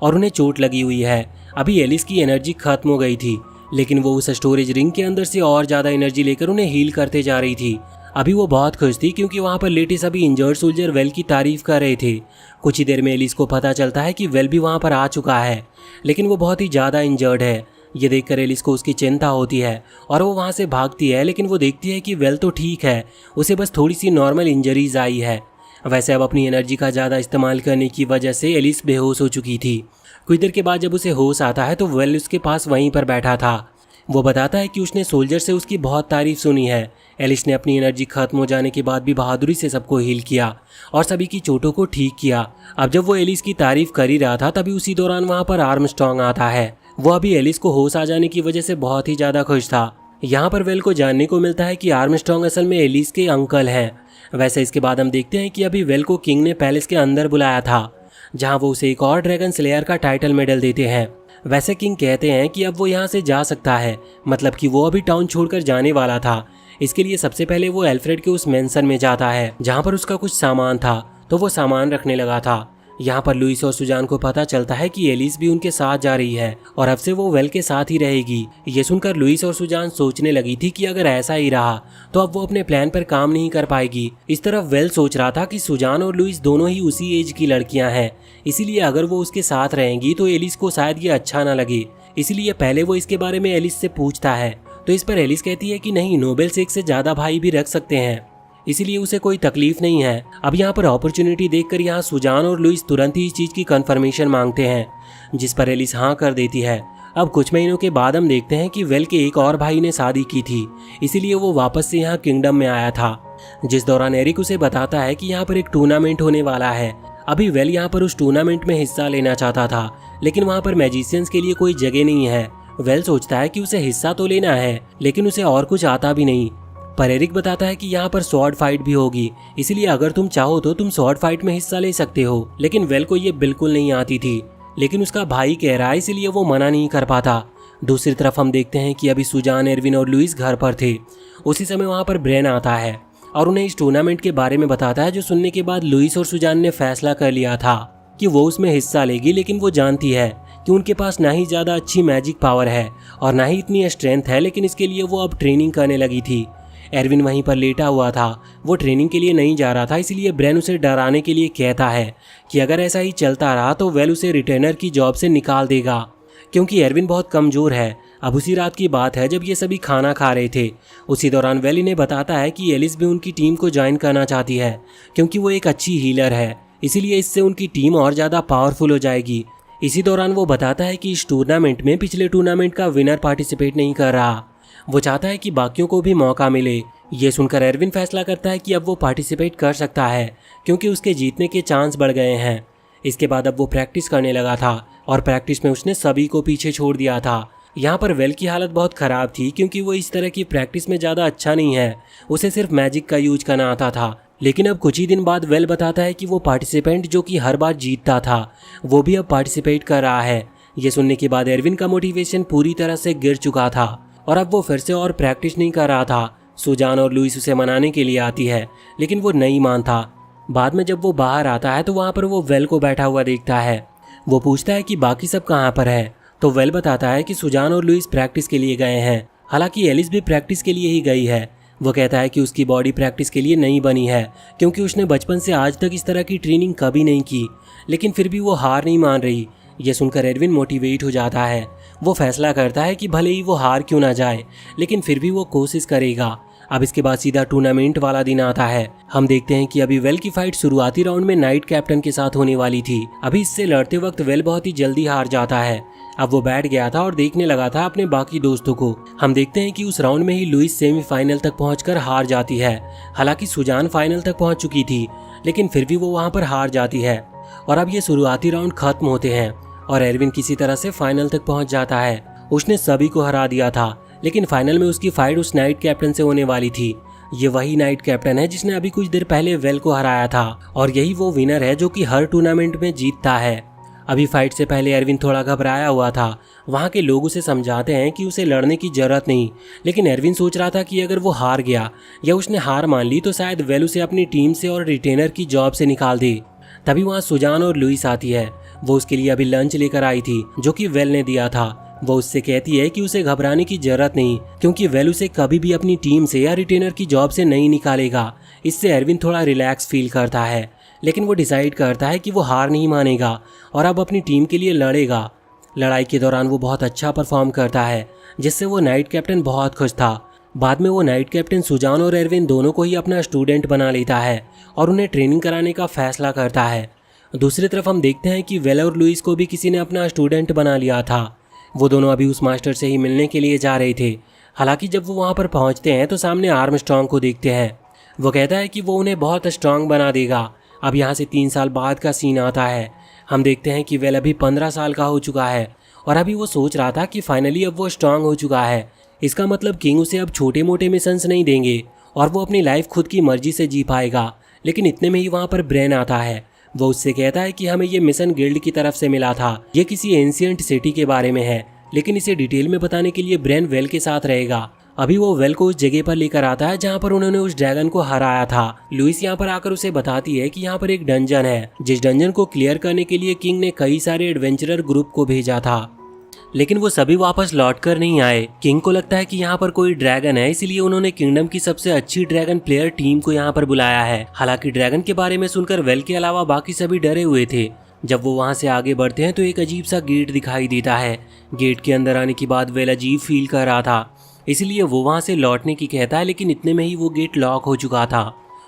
और उन्हें चोट लगी हुई है। अभी एलिस की एनर्जी खत्म हो गई थी, लेकिन वो उस स्टोरेज रिंग के अंदर से और ज्यादा एनर्जी लेकर उन्हें हील करते जा रही थी। अभी वो बहुत खुश थी, क्योंकि वहाँ पर लेटे सभी इंजर्ड सोल्जर वेल की तारीफ कर रहे थे। कुछ ही देर में एलिस को पता चलता है कि वेल भी वहाँ पर आ चुका है, लेकिन वो बहुत ही ज़्यादा इंजर्ड है। ये देखकर एलिस को उसकी चिंता होती है और वो वहाँ से भागती है, लेकिन वो देखती है कि वेल तो ठीक है, उसे बस थोड़ी सी नॉर्मल इंजरीज आई है। वैसे अब अपनी एनर्जी का ज़्यादा इस्तेमाल करने की वजह से एलिस बेहोश हो चुकी थी। कुछ देर के बाद जब उसे होश आता है तो वेल उसके पास वहीं पर बैठा था। वो बताता है कि उसने सोल्जर से उसकी बहुत तारीफ सुनी है। एलिस ने अपनी एनर्जी खत्म हो जाने के बाद भी बहादुरी से सबको हील किया और सभी की चोटों को ठीक किया। अब जब वो एलिस की तारीफ कर ही रहा था, तभी उसी दौरान वहाँ पर आर्मस्ट्रॉन्ग आता है। वो अभी एलिस को होश आ जाने की वजह से बहुत ही ज़्यादा खुश था। यहाँ पर वेल को जानने को मिलता है कि आर्मस्ट्रॉन्ग असल में एलिस के अंकल हैं। वैसे इसके बाद हम देखते हैं कि अभी वेल को किंग ने पैलेस के अंदर बुलाया था, जहां वो उसे एक और ड्रैगन स्लेयर का टाइटल मेडल देते हैं। वैसे किंग कहते हैं कि अब वो यहाँ से जा सकता है, मतलब कि वो अभी टाउन छोड़कर जाने वाला था। इसके लिए सबसे पहले वो एल्फ्रेड के उस मेंशन में जाता है जहाँ पर उसका कुछ सामान था, तो वो सामान रखने लगा था। यहाँ पर लुइस और सुजान को पता चलता है कि एलिस भी उनके साथ जा रही है और अब से वो वेल के साथ ही रहेगी। ये सुनकर लुइस और सुजान सोचने लगी थी कि अगर ऐसा ही रहा तो अब वो अपने प्लान पर काम नहीं कर पाएगी। इस तरफ वेल सोच रहा था कि सुजान और लुइस दोनों ही उसी एज की लड़कियां हैं, इसीलिए अगर वो उसके साथ रहेंगी तो एलिस को शायद ये अच्छा ना लगे। इसीलिए पहले वो इसके बारे में एलिस से पूछता है, तो इस पर एलिस कहती है कि नहीं, नोबेल से एक से ज्यादा भाई भी रख सकते हैं, इसीलिए उसे कोई तकलीफ नहीं है। अब यहाँ पर अपॉर्चुनिटी देखकर यहाँ सुजान और लुइस तुरंत ही इस चीज की कंफर्मेशन मांगते हैं, जिस पर एलिस हाँ कर देती है। अब कुछ महीनों के बाद हम देखते हैं कि वेल के एक और भाई ने शादी की थी, इसीलिए वो वापस से यहाँ किंगडम में आया था, जिस दौरान एरिक उसे बताता है कि यहाँ पर एक टूर्नामेंट होने वाला है। अभी वेल यहाँ पर उस टूर्नामेंट में हिस्सा लेना चाहता था, लेकिन वहाँ पर मैजिशियंस के लिए कोई जगह नहीं है। वेल सोचता है कि उसे हिस्सा तो लेना है, लेकिन उसे और कुछ आता भी नहीं। पर एरिक बताता है कि यहाँ पर स्वॉर्ड फाइट भी होगी, इसीलिए अगर तुम चाहो तो तुम स्वॉर्ड फाइट में हिस्सा ले सकते हो। लेकिन वेल को ये बिल्कुल नहीं आती थी, लेकिन उसका भाई कह रहा है, इसीलिए वो मना नहीं कर पाता। दूसरी तरफ हम देखते हैं कि अभी सुजान, एरविन और लुइस घर पर थे। उसी समय वहाँ पर ब्रेन आता है और उन्हें इस टूर्नामेंट के बारे में बताता है, जो सुनने के बाद लुइस और सुजान ने फैसला कर लिया था कि वो उसमें हिस्सा लेगी। लेकिन वो जानती है कि उनके पास ना ही ज़्यादा अच्छी मैजिक पावर है और ना ही इतनी स्ट्रेंथ है, लेकिन इसके लिए वो अब ट्रेनिंग करने लगी थी। एरविन वहीं पर लेटा हुआ था, वो ट्रेनिंग के लिए नहीं जा रहा था, इसीलिए ब्रेन उसे डराने के लिए कहता है कि अगर ऐसा ही चलता रहा तो वेल उसे रिटेनर की जॉब से निकाल देगा, क्योंकि एरविन बहुत कमज़ोर है। अब उसी रात की बात है जब ये सभी खाना खा रहे थे। उसी दौरान वेल इन्हें बताता है कि एलिस भी उनकी टीम को ज्वाइन करना चाहती है, क्योंकि वो एक अच्छी हीलर है, इसीलिए इससे उनकी टीम और ज़्यादा पावरफुल हो जाएगी। इसी दौरान वो बताता है कि इस टूर्नामेंट में पिछले टूर्नामेंट का विनर पार्टिसिपेट नहीं कर रहा, वो चाहता है कि बाकियों को भी मौका मिले। ये सुनकर एरविन फैसला करता है कि अब वो पार्टिसिपेट कर सकता है, क्योंकि उसके जीतने के चांस बढ़ गए हैं। इसके बाद अब वो प्रैक्टिस करने लगा था और प्रैक्टिस में उसने सभी को पीछे छोड़ दिया था। यहाँ पर वेल की हालत बहुत ख़राब थी, क्योंकि वो इस तरह की प्रैक्टिस में ज़्यादा अच्छा नहीं है, उसे सिर्फ मैजिक का यूज करना आता था। लेकिन अब कुछ ही दिन बाद वेल बताता है कि वो पार्टिसिपेंट जो कि हर बार जीतता था, वो भी अब पार्टिसिपेट कर रहा है। ये सुनने के बाद एरविन का मोटिवेशन पूरी तरह से गिर चुका था और अब वो फिर से और प्रैक्टिस नहीं कर रहा था। सुजान और लुइस उसे मनाने के लिए आती है, लेकिन वो नहीं मानता। बाद में जब वो बाहर आता है तो वहाँ पर वो वेल को बैठा हुआ देखता है। वो पूछता है कि बाकी सब कहाँ पर है, तो वेल बताता है कि सुजान और लुइस प्रैक्टिस के लिए गए हैं। हालांकि एलिस भी प्रैक्टिस के लिए ही गई है। वो कहता है कि उसकी बॉडी प्रैक्टिस के लिए नहीं बनी है, क्योंकि उसने बचपन से आज तक इस तरह की ट्रेनिंग कभी नहीं की, लेकिन फिर भी वो हार नहीं मान रही। ये सुनकर एरविन मोटिवेट हो जाता है। वो फैसला करता है कि भले ही वो हार क्यों ना जाए, लेकिन फिर भी वो कोशिश करेगा। अब इसके बाद सीधा टूर्नामेंट वाला दिन आता है। हम देखते हैं कि अभी वेल की फाइट शुरुआती राउंड में नाइट कैप्टन के साथ होने वाली थी। अभी इससे लड़ते वक्त वेल बहुत ही जल्दी हार जाता है। अब वो बैठ गया था और देखने लगा था अपने बाकी दोस्तों को। हम देखते हैं कि उस राउंड में ही लुइस सेमीफाइनल तक पहुंचकर हार जाती है। हालांकि सुजान फाइनल तक पहुंच चुकी थी, लेकिन फिर भी वो वहां पर हार जाती है। और अब ये शुरुआती राउंड खत्म होते हैं और एरविन किसी तरह से फाइनल तक पहुंच जाता है। उसने सभी को हरा दिया था, लेकिन फाइनल में उसकी फाइट उस नाइट कैप्टन से होने वाली थी। ये वही नाइट कैप्टन है जिसने अभी कुछ देर पहले वेल को हराया था, और यही वो विनर है जो कि हर टूर्नामेंट में जीतता है। अभी फाइट से पहले एरविन थोड़ा घबराया हुआ था। वहाँ के लोग उसे समझाते हैं कि उसे लड़ने की जरूरत नहीं, लेकिन एरविन सोच रहा था कि अगर वो हार गया या उसने हार मान ली तो शायद वेल उसे अपनी टीम से और रिटेनर की जॉब से निकाल दे। तभी वहाँ सुजान और लुइस आती है। वो उसके लिए अभी लंच लेकर आई थी जो कि वेल ने दिया था। वो उससे कहती है कि उसे घबराने की जरूरत नहीं, क्योंकि वेल उसे कभी भी अपनी टीम से या रिटेनर की जॉब से नहीं निकालेगा। इससे एरविन थोड़ा रिलैक्स फील करता है, लेकिन वो डिसाइड करता है कि वो हार नहीं मानेगा और अब अपनी टीम के लिए लड़ेगा। लड़ाई के दौरान वो बहुत अच्छा परफॉर्म करता है, जिससे वो नाइट कैप्टन बहुत खुश था। बाद में वो नाइट कैप्टन सुजान और एरविन दोनों को ही अपना स्टूडेंट बना लेता है और उन्हें ट्रेनिंग कराने का फैसला करता है। दूसरी तरफ हम देखते हैं कि वेल और लुइस को भी किसी ने अपना स्टूडेंट बना लिया था। वो दोनों अभी उस मास्टर से ही मिलने के लिए जा रहे थे। हालांकि जब वो वहाँ पर पहुँचते हैं तो सामने आर्मस्ट्रॉन्ग को देखते हैं। वो कहता है कि वो उन्हें बहुत स्ट्रांग बना देगा। अब यहाँ से 3 साल बाद का सीन आता है। हम देखते हैं कि वेल अभी 15 साल का हो चुका है और अभी वो सोच रहा था कि फाइनली अब वो स्ट्रांग हो चुका है। इसका मतलब किंग उसे अब छोटे मोटे मिशंस नहीं देंगे और वो अपनी लाइफ खुद की मर्जी से जी पाएगा। लेकिन इतने में ही वहाँ पर ब्रेन आता है। वो उससे कहता है कि हमें ये मिशन गिल्ड की तरफ से मिला था, ये किसी एंशियंट सिटी के बारे में है, लेकिन इसे डिटेल में बताने के लिए ब्रेन वेल के साथ रहेगा। अभी वो वेल को उस जगह पर लेकर आता है जहाँ पर उन्होंने उस ड्रैगन को हराया था। लुइस यहाँ पर आकर उसे बताती है कि यहाँ पर एक डंजन है, जिस डंजन को क्लियर करने के लिए किंग ने कई सारे एडवेंचरर ग्रुप को भेजा था, लेकिन वो सभी वापस लौट कर नहीं आए। किंग को लगता है कि यहाँ पर कोई ड्रैगन है, इसलिए उन्होंने किंगडम की सबसे अच्छी ड्रैगन प्लेयर टीम को यहाँ पर बुलाया है। हालांकि ड्रैगन के बारे में सुनकर वेल के अलावा बाकी सभी डरे हुए थे। जब वो वहाँ से आगे बढ़ते हैं तो एक अजीब सा गेट दिखाई देता है। गेट के अंदर आने के बाद वेल अजीब फील कर रहा था, इसलिए वो वहाँ से लौटने की कहता है, लेकिन इतने में ही वो गेट लॉक हो चुका था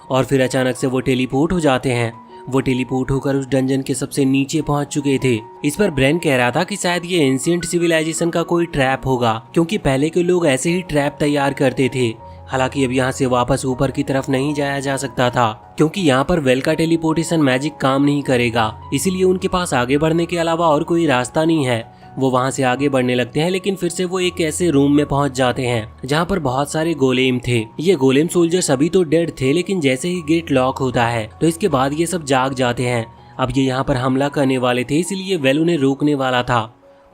और फिर अचानक से वो टेलीपोर्ट हो जाते हैं। वो टेलीपोर्ट होकर उस डंजन के सबसे नीचे पहुंच चुके थे। इस पर ब्रेन कह रहा था कि शायद ये एंशिएंट सिविलाइजेशन का कोई ट्रैप होगा, क्योंकि पहले के लोग ऐसे ही ट्रैप तैयार करते थे। हालांकि अब यहाँ से वापस ऊपर की तरफ नहीं जाया जा सकता था, क्योंकि यहाँ पर वेल का टेलीपोर्टेशन मैजिक काम नहीं करेगा, इसीलिए उनके पास आगे बढ़ने के अलावा और कोई रास्ता नहीं है। वो वहाँ से आगे बढ़ने लगते हैं, लेकिन फिर से वो एक ऐसे रूम में पहुंच जाते हैं जहाँ पर बहुत सारे गोलेम थे। ये गोलेम सोल्जर सभी तो डेड थे, लेकिन जैसे ही गेट लॉक होता है तो इसके बाद ये सब जाग जाते हैं। अब ये यहाँ पर हमला करने वाले थे, इसलिए वेल उन्हें रोकने वाला था,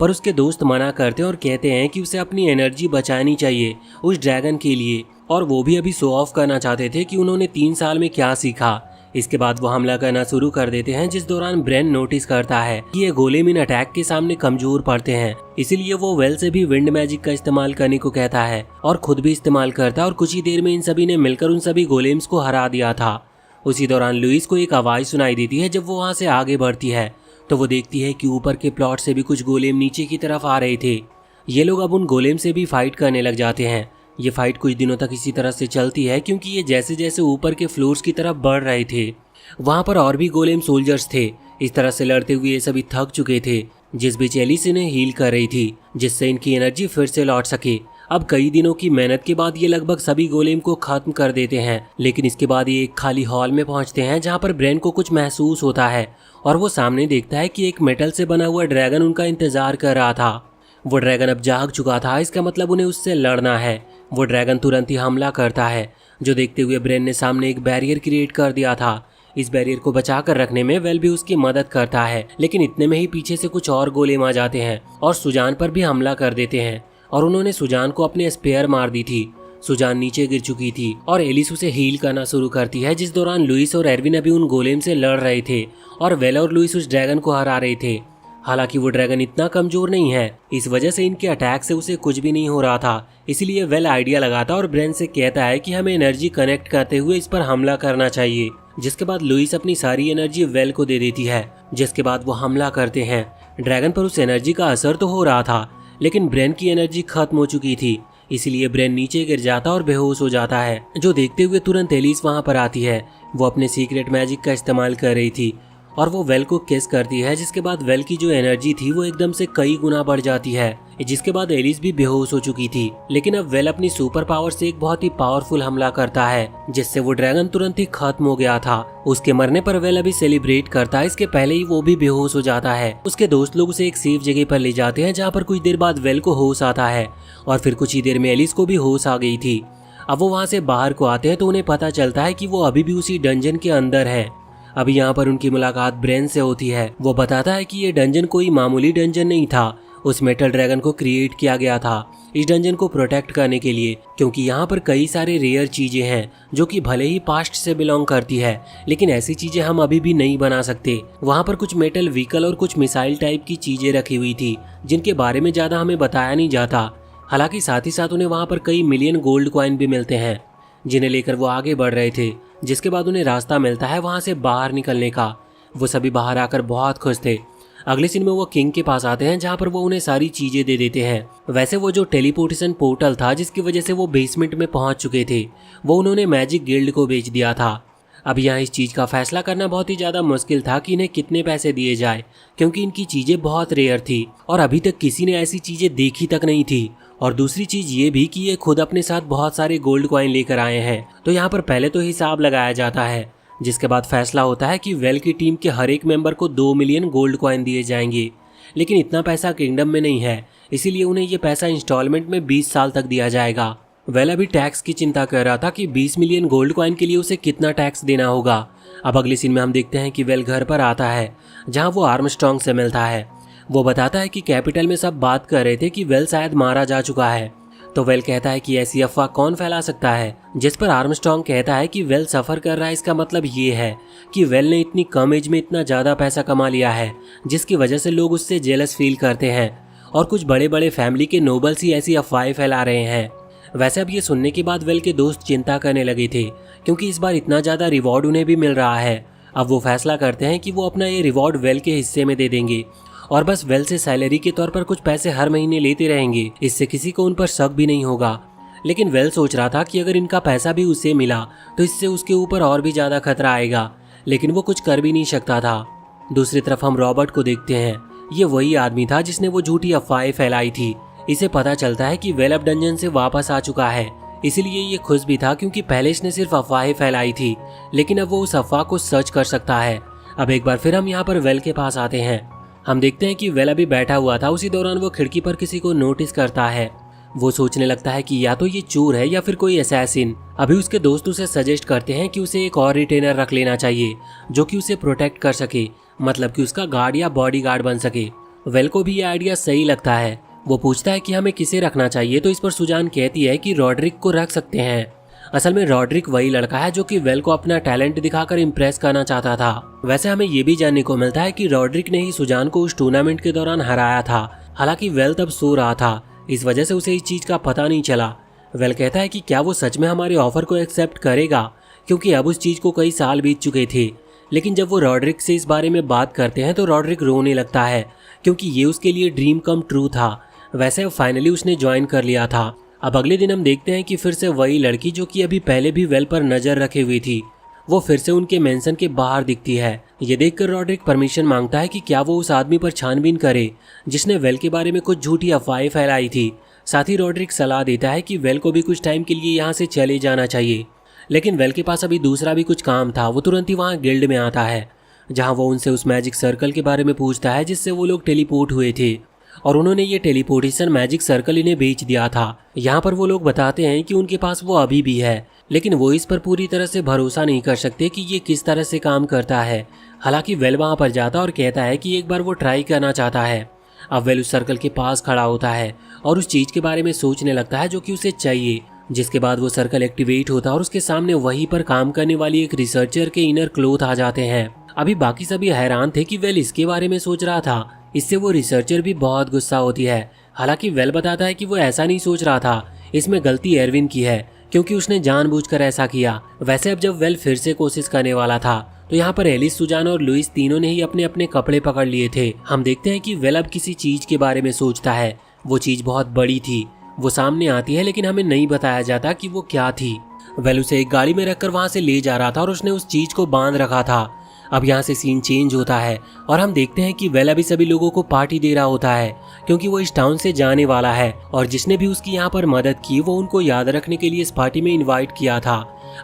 पर उसके दोस्त मना करते हैं और कहते हैं कि उसे अपनी एनर्जी बचानी चाहिए उस ड्रैगन के लिए, और वो भी अभी शो ऑफ करना चाहते थे कि उन्होंने 3 साल में क्या सीखा। इसके बाद वो हमला करना शुरू कर देते हैं, जिस दौरान ब्रेन नोटिस करता है कि ये गोलेम इन अटैक के सामने कमजोर पड़ते हैं, इसीलिए वो वेल से भी विंड मैजिक का इस्तेमाल करने को कहता है और खुद भी इस्तेमाल करता है, और कुछ ही देर में इन सभी ने मिलकर उन सभी गोलेम्स को हरा दिया था। उसी दौरान लुइस को एक आवाज सुनाई देती है। जब वो वहाँ से आगे बढ़ती है तो वो देखती है कि ऊपर के प्लॉट से भी कुछ गोलेम नीचे की तरफ आ रहे थे। ये लोग अब उन गोलेम से भी फाइट करने लग जाते हैं। ये फाइट कुछ दिनों तक इसी तरह से चलती है, क्योंकि ये जैसे जैसे ऊपर के फ्लोर्स की तरफ बढ़ रहे थे वहाँ पर और भी गोलेम सोल्जर्स थे। इस तरह से लड़ते हुए ये सभी थक चुके थे, जिस बीच एलिस इन्हें हील कर रही थी, जिससे इनकी एनर्जी फिर से लौट सके। अब कई दिनों की मेहनत के बाद ये लगभग सभी गोलेम को खत्म कर देते हैं, लेकिन इसके बाद ये एक खाली हॉल में पहुंचते हैं जहाँ पर ब्रेन को कुछ महसूस होता है और वो सामने देखता है कि एक मेटल से बना हुआ ड्रैगन उनका इंतजार कर रहा था। वो ड्रैगन अब जाग चुका था, इसका मतलब उन्हें उससे लड़ना है। वो ड्रैगन तुरंत ही हमला करता है, जो देखते हुए ब्रेन ने सामने एक बैरियर क्रिएट कर दिया था। इस बैरियर को बचा कर रखने में वेल भी उसकी मदद करता है, लेकिन इतने में ही पीछे से कुछ और गोलेम आ जाते हैं और सुजान पर भी हमला कर देते हैं, और उन्होंने सुजान को अपने स्पेयर मार दी थी। सुजान नीचे गिर चुकी थी और एलिस उसे हील करना शुरू करती है, जिस दौरान लुइस और एरविन अभी उन गोलेम से लड़ रहे थे और वेल और लुइस उस ड्रैगन को हरा रहे थे। हालांकि वो ड्रैगन इतना कमजोर नहीं है, इस वजह से इनके अटैक से उसे कुछ भी नहीं हो रहा था। इसलिए वेल आइडिया लगाता और ब्रेन से कहता है कि हमें एनर्जी कनेक्ट करते हुए इस पर हमला करना चाहिए, जिसके बाद लुइस अपनी सारी एनर्जी वेल को दे देती है, जिसके बाद वो हमला करते हैं। ड्रैगन पर उस एनर्जी का असर तो हो रहा था, लेकिन ब्रेन की एनर्जी खत्म हो चुकी थी, इसलिए ब्रेन नीचे गिर जाता और बेहोश हो जाता है, जो देखते हुए तुरंत एलिस वहाँ पर आती है। वो अपने सीक्रेट मैजिक का इस्तेमाल कर रही थी और वो वेल को किस करती है, जिसके बाद वेल की जो एनर्जी थी वो एकदम से कई गुना बढ़ जाती है, जिसके बाद एलिस भी बेहोश हो चुकी थी। लेकिन अब वेल अपनी सुपर पावर से एक बहुत ही पावरफुल हमला करता है, जिससे वो ड्रैगन तुरंत ही खत्म हो गया था। उसके मरने पर वेल अभी सेलिब्रेट करता है, इसके पहले ही वो भी बेहोश हो जाता है। उसके दोस्त लोग उसे एक सेफ जगह पर ले जाते हैं, जहाँ पर कुछ देर बाद वेल को होश आता है और फिर कुछ ही देर में एलिस को भी होश आ गई थी। अब वो वहाँ से बाहर को आते हैं तो उन्हें पता चलता है कि वो अभी भी उसी डंजन के अंदर है। अभी यहाँ पर उनकी मुलाकात ब्रेन से होती है। वो बताता है कि ये डंजन कोई मामूली डंजन नहीं था, उस मेटल ड्रैगन को क्रिएट किया गया था इस डंजन को प्रोटेक्ट करने के लिए, क्योंकि यहाँ पर कई सारे रेयर चीजें हैं जो कि भले ही पास्ट से बिलोंग करती है, लेकिन ऐसी चीजें हम अभी भी नहीं बना सकते। वहाँ पर कुछ मेटल व्हीकल और कुछ मिसाइल टाइप की चीजें रखी हुई थी, जिनके बारे में ज्यादा हमें बताया नहीं जाता। हालांकि साथ ही साथ उन्हें वहाँ पर कई मिलियन गोल्ड कॉइन भी मिलते हैं, जिन्हें लेकर वो आगे बढ़ रहे थे, जिसके बाद उन्हें रास्ता मिलता है वहाँ से बाहर निकलने का। वो सभी बाहर आकर बहुत खुश थे। अगले सीन में वो किंग के पास आते हैं, जहाँ पर वो उन्हें सारी चीजें दे देते हैं। वैसे वो जो टेलीपोर्टेशन पोर्टल था जिसकी वजह से वो बेसमेंट में पहुंच चुके थे, वो उन्होंने मैजिक गिल्ड को बेच दिया था। अब यहाँ इस चीज़ का फैसला करना बहुत ही ज़्यादा मुश्किल था कि इन्हें कितने पैसे दिए जाए, क्योंकि इनकी चीज़ें बहुत रेयर थी और अभी तक किसी ने ऐसी चीज़ें देखी तक नहीं थी। और दूसरी चीज़ ये भी कि ये खुद अपने साथ बहुत सारे गोल्ड कॉइन लेकर आए हैं। तो यहाँ पर पहले तो हिसाब लगाया जाता है, जिसके बाद फैसला होता है कि वेल की टीम के हर एक मेंबर को 2 मिलियन गोल्ड कॉइन दिए जाएंगे। लेकिन इतना पैसा किंगडम में नहीं है, इसीलिए उन्हें ये पैसा इंस्टॉलमेंट में 20 साल तक दिया जाएगा। वेल अभी टैक्स की चिंता कर रहा था कि 20 मिलियन गोल्ड कॉइन के लिए उसे कितना टैक्स देना होगा। अब अगले सीन में हम देखते हैं कि वेल घर पर आता है जहां वो आर्मस्ट्रॉन्ग से मिलता है। वो बताता है कि कैपिटल में सब बात कर रहे थे कि वेल शायद मारा जा चुका है। तो वेल कहता है कि ऐसी अफवाह कौन फैला सकता है, जिस पर आर्मस्ट्रॉन्ग कहता है कि वेल सफ़र कर रहा है, इसका मतलब ये है कि वेल ने इतनी कम एज में इतना ज़्यादा पैसा कमा लिया है जिसकी वजह से लोग उससे जेलस फील करते हैं और कुछ बड़े बड़े फैमिली के नोबल्स ही ऐसी अफवाहें फैला रहे हैं। वैसे अब ये सुनने के बाद वेल के दोस्त चिंता करने लगे थे क्योंकि इस बार इतना ज़्यादा रिवॉर्ड उन्हें भी मिल रहा है। अब वो फैसला करते हैं कि वो अपना ये रिवॉर्ड वेल के हिस्से में दे देंगे और बस वेल से सैलरी के तौर पर कुछ पैसे हर महीने लेते रहेंगे। इससे किसी को उन पर शक भी नहीं होगा। लेकिन वेल सोच रहा था कि अगर इनका पैसा भी उसे मिला तो इससे उसके ऊपर और भी ज़्यादा खतरा आएगा, लेकिन वो कुछ कर भी नहीं सकता था। दूसरी तरफ हम रॉबर्ट को देखते हैं। ये वही आदमी था जिसने वो झूठी अफवाहें फैलाई थी। इसे पता चलता है कि वेल अब डंजन से वापस आ चुका है, इसीलिए ये खुश भी था क्योंकि पहले इसने सिर्फ अफवाहें फैलाई थी, लेकिन अब वो उस अफवाह को सच कर सकता है। अब एक बार फिर हम यहाँ पर वेल के पास आते हैं। हम देखते हैं कि वेल अभी बैठा हुआ था। उसी दौरान वो खिड़की पर किसी को नोटिस करता है। वो सोचने लगता है कि या तो ये चोर है या फिर कोई असैसिन। अभी उसके दोस्त उसे सजेस्ट करते हैं कि उसे एक और रिटेनर रख लेना चाहिए जो कि उसे प्रोटेक्ट कर सके, मतलब कि उसका गार्ड या बॉडी गार्ड बन सके। वेल को भी ये आइडिया सही लगता है। वो पूछता है कि हमें किसे रखना चाहिए, तो इस पर सुजान कहती है कि रॉड्रिक को रख सकते हैं। असल में रॉड्रिक वही लड़का है जो कि वेल को अपना टैलेंट दिखाकर इम्प्रेस करना चाहता था। वैसे हमें ये भी जानने को मिलता है कि रॉड्रिक ने ही सुजान को उस टूर्नामेंट के दौरान हराया था। हालांकि वेल तब सो रहा था, इस वजह से उसे इस चीज का पता नहीं चला। वेल कहता है कि क्या वो सच में हमारे ऑफर को एक्सेप्ट करेगा, क्योंकि अब उस चीज को कई साल बीत चुके थे। लेकिन जब वो रॉड्रिक से इस बारे में बात करते हैं तो रॉड्रिक रोने लगता है क्योंकि ये उसके लिए ड्रीम कम ट्रू था। वैसे अब फाइनली उसने ज्वाइन कर लिया था। अब अगले दिन हम देखते हैं कि फिर से वही लड़की जो कि अभी पहले भी वेल पर नजर रखे हुई थी, वो फिर से उनके मेंशन के बाहर दिखती है। ये देखकर रॉड्रिक परमिशन मांगता है कि क्या वो उस आदमी पर छानबीन करे जिसने वेल के बारे में कुछ झूठी अफवाहें फैलाई थी। साथ ही रॉड्रिक सलाह देता है कि वेल को भी कुछ टाइम के लिए यहाँ से चले जाना चाहिए। लेकिन वेल के पास अभी दूसरा भी कुछ काम था। वो तुरंत ही वहाँ गिल्ड में आता है जहाँ वो उनसे उस मैजिक सर्कल के बारे में पूछता है जिससे वो लोग टेलीपोर्ट हुए थे और उन्होंने ये टेलीपोर्टेशन मैजिक सर्कल इन्हें बेच दिया था। यहाँ पर वो लोग बताते हैं कि उनके पास वो अभी भी है, लेकिन वो इस पर पूरी तरह से भरोसा नहीं कर सकते कि ये किस तरह से काम करता है। हालांकि वेल वहाँ पर जाता और कहता है कि एक बार वो ट्राई करना चाहता है। अब वेल उस सर्कल के पास खड़ा होता है और उस चीज़ के बारे में सोचने लगता है जो कि उसे चाहिए, जिसके बाद वो सर्कल एक्टिवेट होता है और उसके सामने वहीं पर काम करने वाली एक रिसर्चर के इनर क्लोथ आ जाते हैं। अभी बाकी सभी हैरान थे कि वेल इसके बारे में सोच रहा था। इससे वो रिसर्चर भी बहुत गुस्सा होती है। हालांकि वेल बताता है कि वो ऐसा नहीं सोच रहा था, इसमें गलती एरविन की है क्योंकि उसने जानबूझकर ऐसा किया। वैसे अब जब वेल फिर से कोशिश करने वाला था तो यहाँ पर एलिस, सुजान और लुइस तीनों ने ही अपने अपने कपड़े पकड़ लिए थे। हम देखते हैं कि वेल अब किसी चीज के बारे में सोचता है। वो चीज बहुत बड़ी थी, वो सामने आती है लेकिन हमें नहीं बताया जाता कि वो क्या थी। वेल उसे एक गाड़ी में रखकर वहां से ले जा रहा था और उसने उस चीज को बांध रखा था। अब यहाँ से सीन चेंज होता है और हम देखते हैं कि वेल अभी सभी लोगों को पार्टी दे रहा होता है क्योंकि वो इस टाउन से जाने वाला है और जिसने भी उसकी यहाँ पर मदद की वो उनको याद रखने के लिए इस पार्टी में इनवाइट किया था।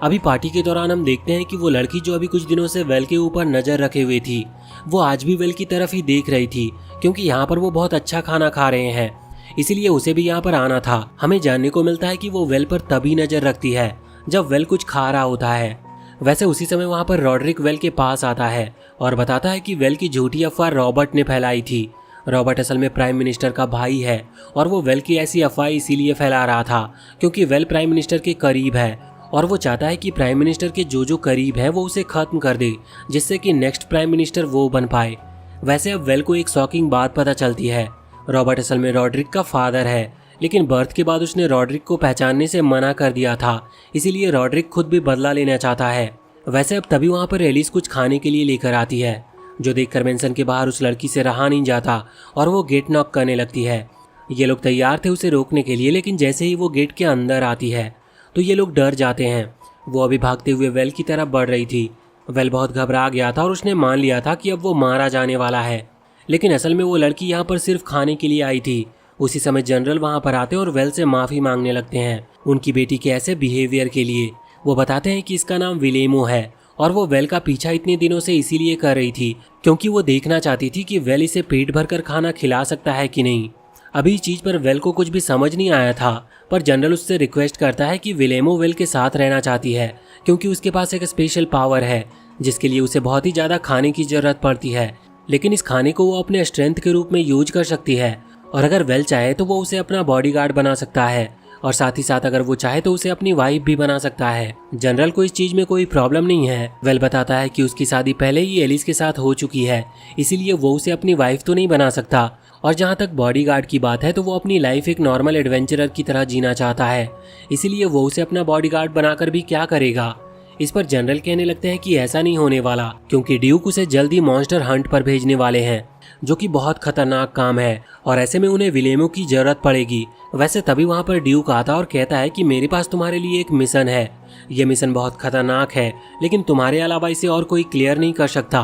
अभी पार्टी के दौरान हम देखते हैं कि वो लड़की जो अभी कुछ दिनों से वेल के ऊपर नजर रखे हुए थी, वो आज भी वेल की तरफ ही देख रही थी क्योंकि यहाँ पर वो बहुत अच्छा खाना खा रहे हैं, इसीलिए उसे भी यहाँ पर आना था। हमें जानने को मिलता है कि वो वेल पर तभी नजर रखती है जब वेल कुछ खा रहा होता है। वैसे उसी समय वहाँ पर रॉड्रिक वेल के पास आता है और बताता है कि वेल की झूठी अफवाह रॉबर्ट ने फैलाई थी। रॉबर्ट असल में प्राइम मिनिस्टर का भाई है और वो वेल की ऐसी अफवाह इसीलिए फैला रहा था क्योंकि वेल प्राइम मिनिस्टर के करीब है और वो चाहता है कि प्राइम मिनिस्टर के जो करीब है वो उसे खत्म कर दे, जिससे कि नेक्स्ट प्राइम मिनिस्टर वो बन पाए। वैसे अब वेल को एक शॉकिंग बात पता चलती है। रॉबर्ट असल में रॉड्रिक का फादर है, लेकिन बर्थ के बाद उसने रॉड्रिक को पहचानने से मना कर दिया था, इसीलिए रॉड्रिक खुद भी बदला लेना चाहता है। वैसे अब तभी वहाँ पर एलिस कुछ खाने के लिए लेकर आती है, जो देखकर मेंशन के बाहर उस लड़की से रहा नहीं जाता और वो गेट नॉक करने लगती है। ये लोग तैयार थे उसे रोकने के लिए, लेकिन जैसे ही वो गेट के अंदर आती है तो ये लोग डर जाते हैं। वो अभी भागते हुए वेल की तरफ बढ़ रही थी। वेल बहुत घबरा गया था और उसने मान लिया था कि अब वो मारा जाने वाला है, लेकिन असल में वो लड़की यहाँ पर सिर्फ खाने के लिए आई थी। उसी समय जनरल वहाँ पर आते और वेल से माफ़ी मांगने लगते हैं उनकी बेटी के ऐसे बिहेवियर के लिए। वो बताते हैं कि इसका नाम विलेमो है और वो वेल का पीछा इतने दिनों से इसीलिए कर रही थी क्योंकि वो देखना चाहती थी कि वेल इसे पेट भरकर खाना खिला सकता है कि नहीं। अभी इस चीज पर वेल को कुछ भी समझ नहीं आया था, पर जनरल उससे रिक्वेस्ट करता है कि विलेमो वेल के साथ रहना चाहती है क्योंकि उसके पास एक स्पेशल पावर है जिसके लिए उसे बहुत ही ज्यादा खाने की जरूरत पड़ती है, लेकिन इस खाने को वो अपने स्ट्रेंथ के रूप में यूज कर सकती है और अगर वेल चाहे तो वो उसे अपना बॉडीगार्ड बना सकता है और साथ ही साथ अगर वो चाहे तो उसे अपनी वाइफ भी बना सकता है। जनरल को इस चीज में कोई प्रॉब्लम नहीं है। वेल बताता है कि उसकी शादी पहले ही एलिस के साथ हो चुकी है, इसीलिए वो उसे अपनी वाइफ तो नहीं बना सकता। और जहाँ तक बॉडीगार्ड की बात है तो वो अपनी लाइफ एक नॉर्मल एडवेंचरर की तरह जीना चाहता है, इसीलिए वो उसे अपना बॉडीगार्ड बनाकर भी क्या करेगा। इस पर जनरल कहने लगते हैं कि ऐसा नहीं होने वाला क्योंकि ड्यूक उसे जल्दी मॉन्स्टर हंट पर भेजने वाले हैं जो कि बहुत खतरनाक काम है और ऐसे में उन्हें विलेमो की जरूरत पड़ेगी। वैसे तभी वहाँ पर ड्यूक आता और कहता है कि मेरे पास तुम्हारे लिए एक मिशन है, ये मिशन बहुत खतरनाक है लेकिन तुम्हारे अलावा इसे और कोई क्लियर नहीं कर सकता।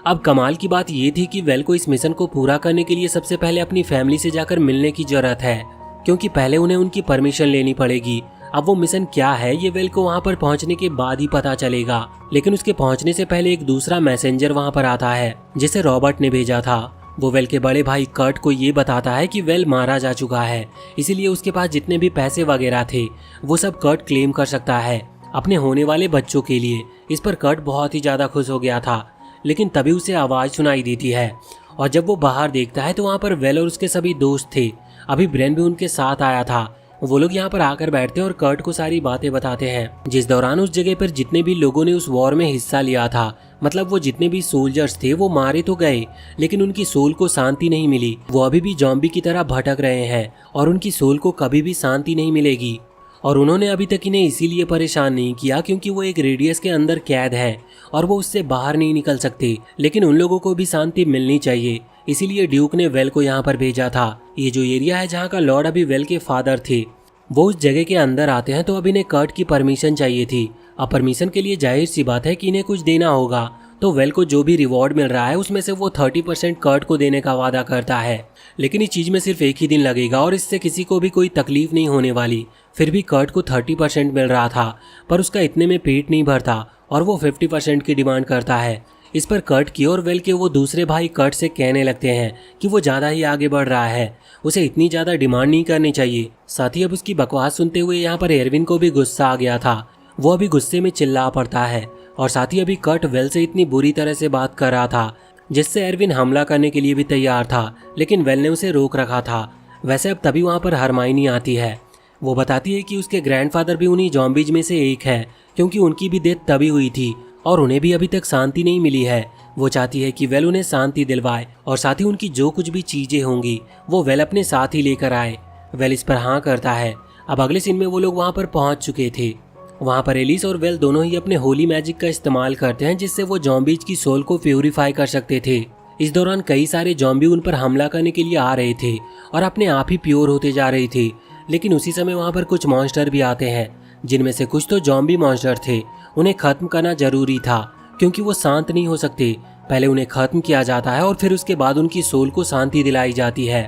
अब कमाल की बात ये थी कि वेल को इस मिशन को पूरा करने के लिए सबसे पहले अपनी फैमिली से जाकर मिलने की जरूरत है क्योंकि पहले उन्हें उनकी परमिशन लेनी पड़ेगी। अब वो मिशन क्या है ये वेल को वहाँ पर पहुँचने के बाद ही पता चलेगा, लेकिन उसके पहुँचने से पहले एक दूसरा मैसेंजर वहाँ पर आता है जिसे रॉबर्ट ने भेजा था। वो वेल के बड़े भाई कर्ट को ये बताता है कि वेल मारा जा चुका है, इसीलिए उसके पास जितने भी पैसे वगैरह थे वो सब कर्ट क्लेम कर सकता है अपने होने वाले बच्चों के लिए। इस पर कर्ट बहुत ही ज्यादा खुश हो गया था, लेकिन तभी उसे आवाज सुनाई देती है और जब वो बाहर देखता है तो वहाँ पर वेल और उसके सभी दोस्त थे। अभी ब्रेन भी उनके साथ आया था। वो लोग यहाँ पर आकर बैठते हैं और कर्ट को सारी बातें बताते हैं जिस दौरान उस जगह पर जितने भी लोगों ने उस वॉर में हिस्सा लिया था, मतलब वो जितने भी सोल्जर्स थे वो मारे तो गए लेकिन उनकी सोल को शांति नहीं मिली। वो अभी भी जॉम्बी की तरह भटक रहे हैं और उनकी सोल को कभी भी शांति नहीं मिलेगी और उन्होंने अभी तक इन्हें इसीलिए परेशान नहीं किया क्योंकि वो एक रेडियस के अंदर कैद है और वो उससे बाहर नहीं निकल सकते, लेकिन उन लोगों को भी शांति मिलनी चाहिए, इसीलिए ड्यूक ने वेल को यहाँ पर भेजा था। ये जो एरिया है जहाँ का लॉर्ड अभी वेल के फादर थे वो उस जगह के अंदर आते हैं तो अब इन्हें कर्ट की परमिशन चाहिए थी। अब परमिशन के लिए जाहिर सी बात है कि इन्हें कुछ देना होगा, तो वेल को जो भी रिवॉर्ड मिल रहा है उसमें से वो 30% कर्ट को देने का वादा करता है, लेकिन इस चीज में सिर्फ एक ही दिन लगेगा और इससे किसी को भी कोई तकलीफ नहीं होने वाली। फिर भी कर्ट को 30% मिल रहा था पर उसका इतने में पेट नहीं भरता और वो 50% की डिमांड करता है। इस पर कर्ट की और वेल के वो दूसरे भाई कर्ट से कहने लगते हैं कि वो ज़्यादा ही आगे बढ़ रहा है, उसे इतनी ज़्यादा डिमांड नहीं करनी चाहिए। साथ ही अब उसकी बकवास सुनते हुए यहाँ पर एरविन को भी गुस्सा आ गया था। वो अभी गुस्से में चिल्ला पड़ता है और साथ ही अभी कर्ट वेल से इतनी बुरी तरह से बात कर रहा था जिससे एरविन हमला करने के लिए भी तैयार था, लेकिन वेल ने उसे रोक रखा था। वैसे अब तभी वहाँ पर हरमाइनी आती है। वो बताती है कि उसके ग्रैंडफादर भी उन्हीं जॉम्बीज में से एक है क्योंकि उनकी भी डेथ तभी हुई थी और उन्हें भी अभी तक शांति नहीं मिली है। वो चाहती है कि वेल उन्हें शांति दिलवाए और साथ ही उनकी जो कुछ भी चीजें होंगी वो वेल अपने साथ ही लेकर आए। वेल इस पर हाँ करता है। अब अगले सीन में वो लोग वहाँ पर पहुँच चुके थे। वहाँ पर एलिस और वेल दोनों ही अपने होली मैजिक का इस्तेमाल करते हैं जिससे वो जॉम्बीज की सोल को प्यूरिफाई कर सकते थे। इस दौरान कई सारे जॉम्बी उन पर हमला करने के लिए आ रहे थे और अपने आप ही प्योर होते जा रहे थे, लेकिन उसी समय वहाँ पर कुछ मॉन्स्टर भी आते हैं जिनमें से कुछ तो जॉम्बी मॉन्स्टर थे। उन्हें खत्म करना जरूरी था क्योंकि वो शांत नहीं हो सकते। पहले उन्हें खत्म किया जाता है और फिर उसके बाद उनकी सोल को शांति दिलाई जाती है।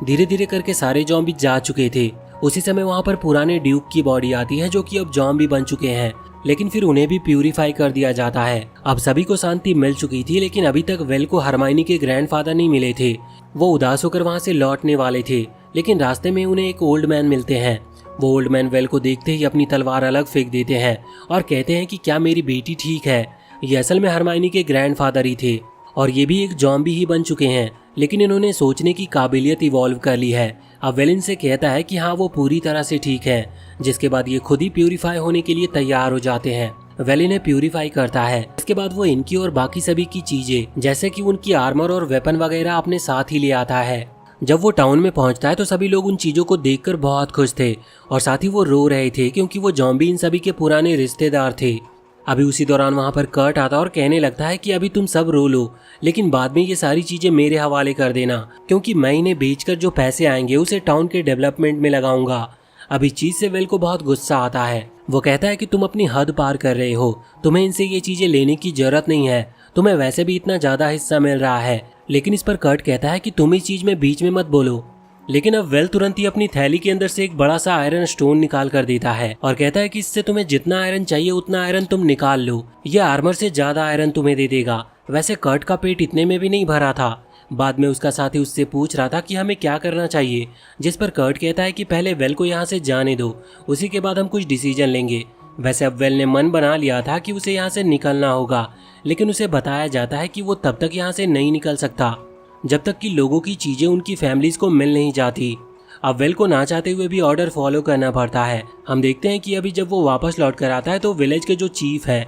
धीरे धीरे करके सारे जॉम्बी जा चुके थे। उसी समय वहाँ पर पुराने ड्यूक की बॉडी आती है जो कि अब जॉम्बी बन चुके हैं, लेकिन फिर उन्हें भी प्यूरिफाई कर दिया जाता है। अब सभी को शांति मिल चुकी थी, लेकिन अभी तक वेल को हरमाइनी के ग्रैंडफादर नहीं मिले थे। वो उदास होकर वहाँ से लौटने वाले थे, लेकिन रास्ते में उन्हें एक ओल्ड मैन मिलते हैं। वो ओल्ड मैन वेल को देखते ही अपनी तलवार अलग फेंक देते हैं और कहते हैं कि क्या मेरी बेटी ठीक है। ये असल में हरमाइनी के ग्रैंडफादर ही थे और ये भी एक जॉम्बी ही बन चुके हैं, लेकिन इन्होंने सोचने की काबिलियत इवॉल्व कर ली है। अब वेल इनसे कहता है कि हाँ वो पूरी तरह से ठीक है, जिसके बाद ये खुद ही प्यूरिफाई होने के लिए तैयार हो जाते हैं। वेल इन्हें प्यूरिफाई करता है। इसके बाद वो इनकी और बाकी सभी की चीजें जैसे कि उनकी आर्मर और वेपन वगैरह अपने साथ ही ले आता है। जब वो टाउन में पहुंचता है तो सभी लोग उन चीजों को देखकर बहुत खुश थे और साथ ही वो रो रहे थे क्योंकि वो जॉम्बी इन सभी के पुराने रिश्तेदार थे। अभी उसी दौरान वहाँ पर कर्ट आता और कहने लगता है कि अभी तुम सब रो लो, लेकिन बाद में ये सारी चीजें मेरे हवाले कर देना क्योंकि मैं इन्हें बेचकर जो पैसे आएंगे उसे टाउन के डेवलपमेंट में लगाऊंगा। अब इस चीज से वेल को बहुत गुस्सा आता है। वो कहता है कि तुम अपनी हद पार कर रहे हो, तुम्हें इनसे ये चीजें लेने की जरूरत नहीं है, तुम्हें वैसे भी इतना ज्यादा हिस्सा मिल रहा है। लेकिन इस पर कर्ट कहता है कि तुम इस चीज में बीच में मत बोलो। लेकिन अब वेल तुरंत ही अपनी थैली के अंदर से एक बड़ा सा आयरन स्टोन निकाल कर देता है और कहता है कि इससे तुम्हें जितना आयरन चाहिए उतना आयरन तुम निकाल लो, ये आर्मर से ज्यादा आयरन तुम्हें दे देगा। वैसे कर्ट का पेट इतने में भी नहीं भरा था, बाद में उसका साथी उससे पूछ रहा था कि हमें क्या करना चाहिए, जिस पर कर्ट कहता है कि पहले वेल को यहाँ से जाने दो, उसी के बाद हम कुछ डिसीजन लेंगे। वैसे अब वेल ने मन बना लिया था कि उसे यहाँ से निकलना होगा, लेकिन उसे बताया जाता है कि वो तब तक यहाँ से नहीं निकल सकता जब तक कि लोगों की चीजें उनकी फैमिलीज को मिल नहीं जाती। अब वेल को ना चाहते हुए भी ऑर्डर फॉलो करना पड़ता है। हम देखते हैं कि अभी जब वो वापस लौट कर आता है तो विलेज के जो चीफ है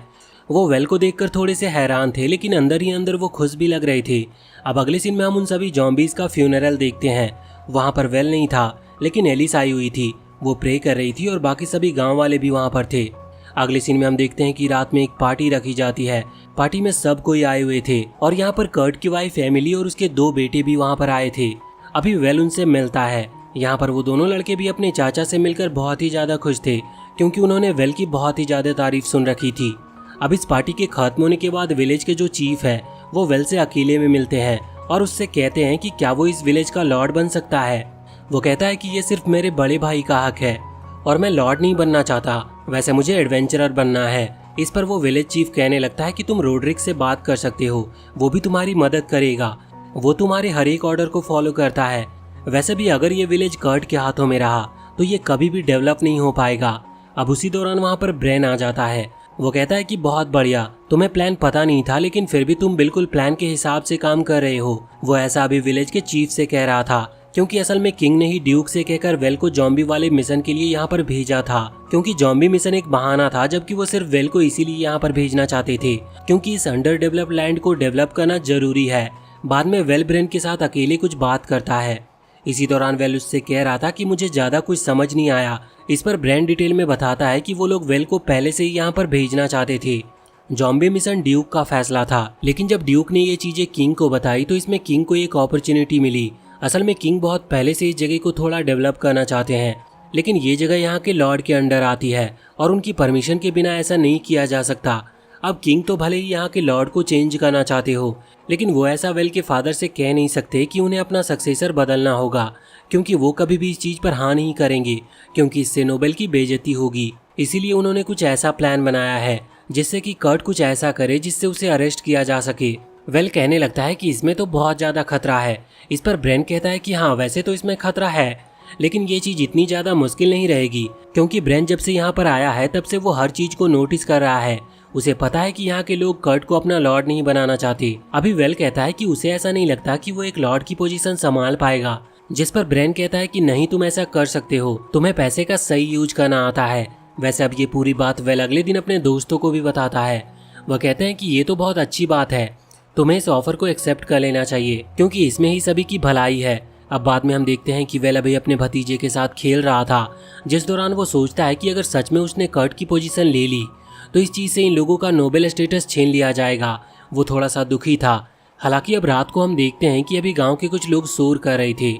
वो वेल को देखकर थोड़े से हैरान थे, लेकिन अंदर ही अंदर वो खुश भी लग रहे थे। अब अगले सीन में हम उन सभी जॉम्बीज का फ्यूनरल देखते हैं। वहाँ पर वेल नहीं था, लेकिन एलिस आई हुई थी। वो प्रे कर रही थी और बाकी सभी गाँव वाले भी वहाँ पर थे। अगले सीन में हम देखते हैं कि रात में एक पार्टी रखी जाती है। पार्टी में सब कोई आए हुए थे और यहाँ पर कर्ट की वाइफ फैमिली और उसके 2 बेटे भी वहाँ पर आए थे। अभी वेल उनसे मिलता है। यहाँ पर वो दोनों लड़के भी अपने चाचा से मिलकर बहुत ही ज्यादा खुश थे, क्योंकि उन्होंने वेल की बहुत ही ज्यादा तारीफ सुन रखी थी। अब इस पार्टी के खत्म होने के बाद विलेज के जो चीफ है वो वेल से अकेले में मिलते हैं और उससे कहते हैं कि क्या वो इस विलेज का लॉर्ड बन सकता है। वो कहता है कि ये सिर्फ मेरे बड़े भाई का हक है और मैं लॉर्ड नहीं बनना चाहता, वैसे मुझे एडवेंचरर बनना है। इस पर वो विलेज चीफ कहने लगता है कि तुम रोड्रिक से बात कर सकते हो, वो भी तुम्हारी मदद करेगा, वो तुम्हारे हर एक ऑर्डर को फॉलो करता है। वैसे भी अगर ये विलेज कर्ट के हाथों में रहा तो ये कभी भी डेवलप नहीं हो पाएगा। अब उसी दौरान वहाँ पर ब्रेन आ जाता है। वो कहता है कि बहुत बढ़िया, तुम्हें प्लान पता नहीं था, लेकिन फिर भी तुम बिल्कुल प्लान के हिसाब से काम कर रहे हो। वो ऐसा अभी विलेज के चीफ से कह रहा था, क्योंकि असल में किंग ने ही ड्यूक से कहकर वेल को जॉम्बी वाले मिशन के लिए यहाँ पर भेजा था, क्योंकि जॉम्बी मिशन एक बहाना था, जबकि वो सिर्फ वेल को इसीलिए यहाँ पर भेजना चाहते थे क्योंकि इस अंडर डेवलप्ड लैंड को डेवलप करना जरूरी है। बाद में वेल ब्रेन के साथ अकेले कुछ बात करता है। इसी दौरान वेल उससे कह रहा था कि मुझे ज्यादा कुछ समझ नहीं आया। इस पर ब्रेन डिटेल में बताता है कि वो लोग वेल को पहले से ही यहाँ पर भेजना चाहते थे। जॉम्बी मिशन ड्यूक का फैसला था, लेकिन जब ड्यूक ने ये चीजें किंग को बताई तो इसमें किंग को एक अपॉर्चुनिटी मिली। असल में किंग बहुत पहले से इस जगह को थोड़ा डेवलप करना चाहते हैं, लेकिन ये जगह यहाँ के लॉर्ड के अंडर आती है और उनकी परमिशन के बिना ऐसा नहीं किया जा सकता। अब किंग तो भले ही यहाँ के लॉर्ड को चेंज करना चाहते हो, लेकिन वो ऐसा वेल के फादर से कह नहीं सकते कि उन्हें अपना सक्सेसर बदलना होगा, क्योंकि वो कभी भी इस चीज पर हाँ नहीं करेंगे, क्योंकि इससे नोबेल की बेइज्जती होगी। इसीलिए उन्होंने कुछ ऐसा प्लान बनाया है जिससे कि कर्ट कुछ ऐसा करे जिससे उसे अरेस्ट किया जा सके। वेल कहने लगता है कि इसमें तो बहुत ज्यादा खतरा है। इस पर ब्रेन कहता है कि हाँ वैसे तो इसमें खतरा है, लेकिन ये चीज इतनी ज्यादा मुश्किल नहीं रहेगी, क्योंकि ब्रेन जब से यहाँ पर आया है तब से वो हर चीज को नोटिस कर रहा है। उसे पता है कि यहाँ के लोग कर्ट को अपना लॉर्ड नहीं बनाना चाहते। अभी वेल कहता है कि उसे ऐसा नहीं लगता कि वो एक लॉर्ड की पोजीशन संभाल पाएगा, जिस पर ब्रेन कहता है कि नहीं, तुम ऐसा कर सकते हो, तुम्हें पैसे का सही यूज करना आता है। वैसे अब ये पूरी बात वेल अगले दिन अपने दोस्तों को भी बताता है। वह कहते हैं कि ये तो बहुत अच्छी बात है, तुम्हें इस ऑफर को एक्सेप्ट कर लेना चाहिए, क्योंकि इसमें ही सभी की भलाई है। अब बाद में हम देखते हैं कि वेल अभी अपने भतीजे के साथ खेल रहा था, जिस दौरान वो सोचता है कि अगर सच में उसने कर्ट की पोजीशन ले ली तो इस चीज से इन लोगों का नोबेल स्टेटस छीन लिया जाएगा। वो थोड़ा सा दुखी था। हालांकि अब रात को हम देखते हैं कि अभी गांव के कुछ लोग शोर कर रहे थे।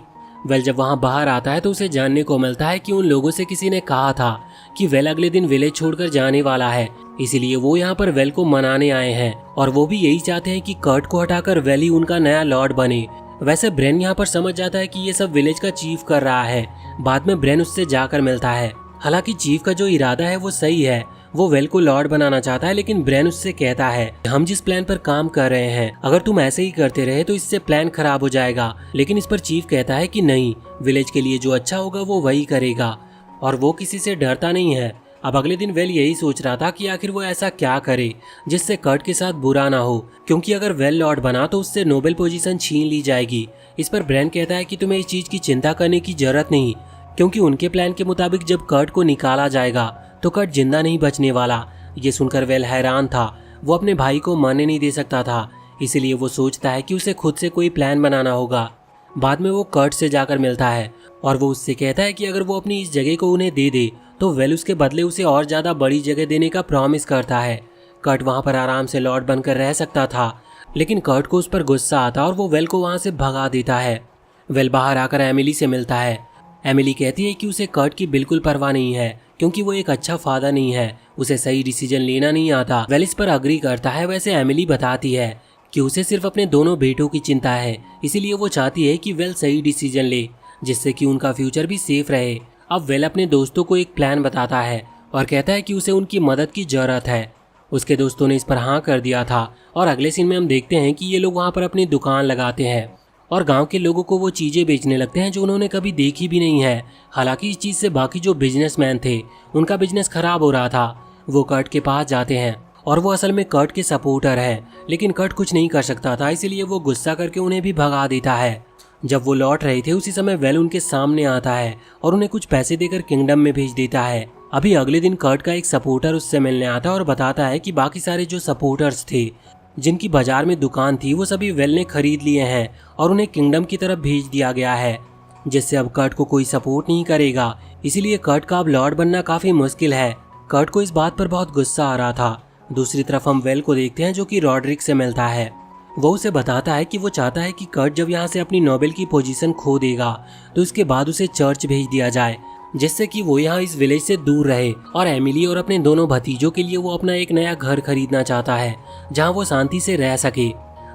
वेल जब वहां बाहर आता है तो उसे जानने को मिलता है कि उन लोगों से किसी ने कहा था कि वेल अगले दिन विलेज छोड़कर जाने वाला है, इसीलिए वो यहाँ पर वेल को मनाने आए हैं और वो भी यही चाहते हैं कि कर्ट को हटाकर वेल ही उनका नया लॉर्ड बने। वैसे ब्रेन यहाँ पर समझ जाता है कि ये सब विलेज का चीफ कर रहा है। बाद में ब्रेन उससे जाकर मिलता है। हालांकि चीफ का जो इरादा है वो सही है, वो वेल को लॉर्ड बनाना चाहता है, लेकिन ब्रेन उससे कहता है हम जिस प्लान पर काम कर रहे हैं अगर तुम ऐसे ही करते रहे तो इससे प्लान खराब हो जाएगा। लेकिन इस पर चीफ कहता है कि नहीं, विलेज के लिए जो अच्छा होगा वो वही करेगा और वो किसी से डरता नहीं है। अब अगले दिन वेल यही सोच रहा था कि आखिर वो ऐसा क्या करे जिससे कर्ट के साथ बुरा ना हो, क्योंकि अगर वेल लॉर्ड बना तो उससे नोबेल पोजीशन छीन ली जाएगी। इस पर ब्रेन कहता है कि तुम्हें इस चीज की चिंता करने की जरूरत नहीं, क्योंकि उनके प्लान के मुताबिक जब कर्ट को निकाला जाएगा तो कर्ट जिंदा नहीं बचने वाला। ये सुनकर वेल हैरान था। वो अपने भाई को मरने नहीं दे सकता था, इसीलिए वो सोचता है कि उसे खुद से कोई प्लान बनाना होगा। बाद में वो कर्ट से जाकर मिलता है और वो उससे कहता है कि अगर वो अपनी इस जगह को उन्हें दे दे तो वेल उसके बदले उसे और ज्यादा बड़ी जगह देने का प्रॉमिस करता है। कर्ट वहां पर आराम से लॉर्ड बनकर रह सकता था, लेकिन कर्ट को उस पर गुस्सा आता और वो वेल को वहां से भगा देता है। वेल बाहर आकर एमिली से मिलता है। एमिली कहती है कि उसे कर्ट की बिल्कुल परवाह नहीं है, क्योंकि वो एक अच्छा फादर नहीं है, उसे सही डिसीजन लेना नहीं आता। वेल इस पर अग्री करता है। वैसे एमिली बताती है कि उसे सिर्फ अपने दोनों बेटों की चिंता है, इसीलिए वो चाहती है कि वेल सही डिसीजन ले, जिससे कि उनका फ्यूचर भी सेफ रहे। अब वेल अपने दोस्तों को एक प्लान बताता है और कहता है कि उसे उनकी मदद की जरूरत है। उसके दोस्तों ने इस पर हाँ कर दिया था और अगले सीन में हम देखते हैं कि ये लोग वहाँ पर अपनी दुकान लगाते हैं और गांव के लोगों को वो चीजें बेचने लगते हैं जो उन्होंने कभी देखी भी नहीं है। हालांकि इस चीज से बाकी जो बिजनेसमैन थे उनका बिजनेस खराब हो रहा था। वो कर्ट के पास जाते हैं और वो असल में कर्ट के सपोर्टर है, लेकिन कर्ट कुछ नहीं कर सकता था, इसीलिए वो गुस्सा करके उन्हें भी भगा देता है। जब वो लौट रहे थे उसी समय वेल उनके सामने आता है और उन्हें कुछ पैसे देकर किंगडम में भेज देता है। अभी अगले दिन कर्ट का एक सपोर्टर उससे मिलने आता है और बताता है कि बाकी सारे जो सपोर्टर्स थे जिनकी बाजार में दुकान थी वो सभी वेल ने खरीद लिए हैं और उन्हें किंगडम की तरफ भेज दिया गया है, जिससे अब कर्ट को कोई सपोर्ट नहीं करेगा। इसीलिए कर्ट का अब लॉर्ड बनना काफी मुश्किल है। कर्ट को इस बात पर बहुत गुस्सा आ रहा था। दूसरी तरफ हम वेल को देखते हैं जो कि रॉड्रिक से मिलता है। वो उसे बताता है कि वो चाहता है कि कर्ट जब यहाँ से अपनी नोबेल की पोजीशन खो देगा तो उसके बाद उसे चर्च भेज दिया जाए, जिससे कि वो यहाँ इस विलेज से दूर रहे। और एमिली और अपने दोनों भतीजों के लिए वो अपना एक नया घर खरीदना चाहता है जहाँ वो शांति से रह सके।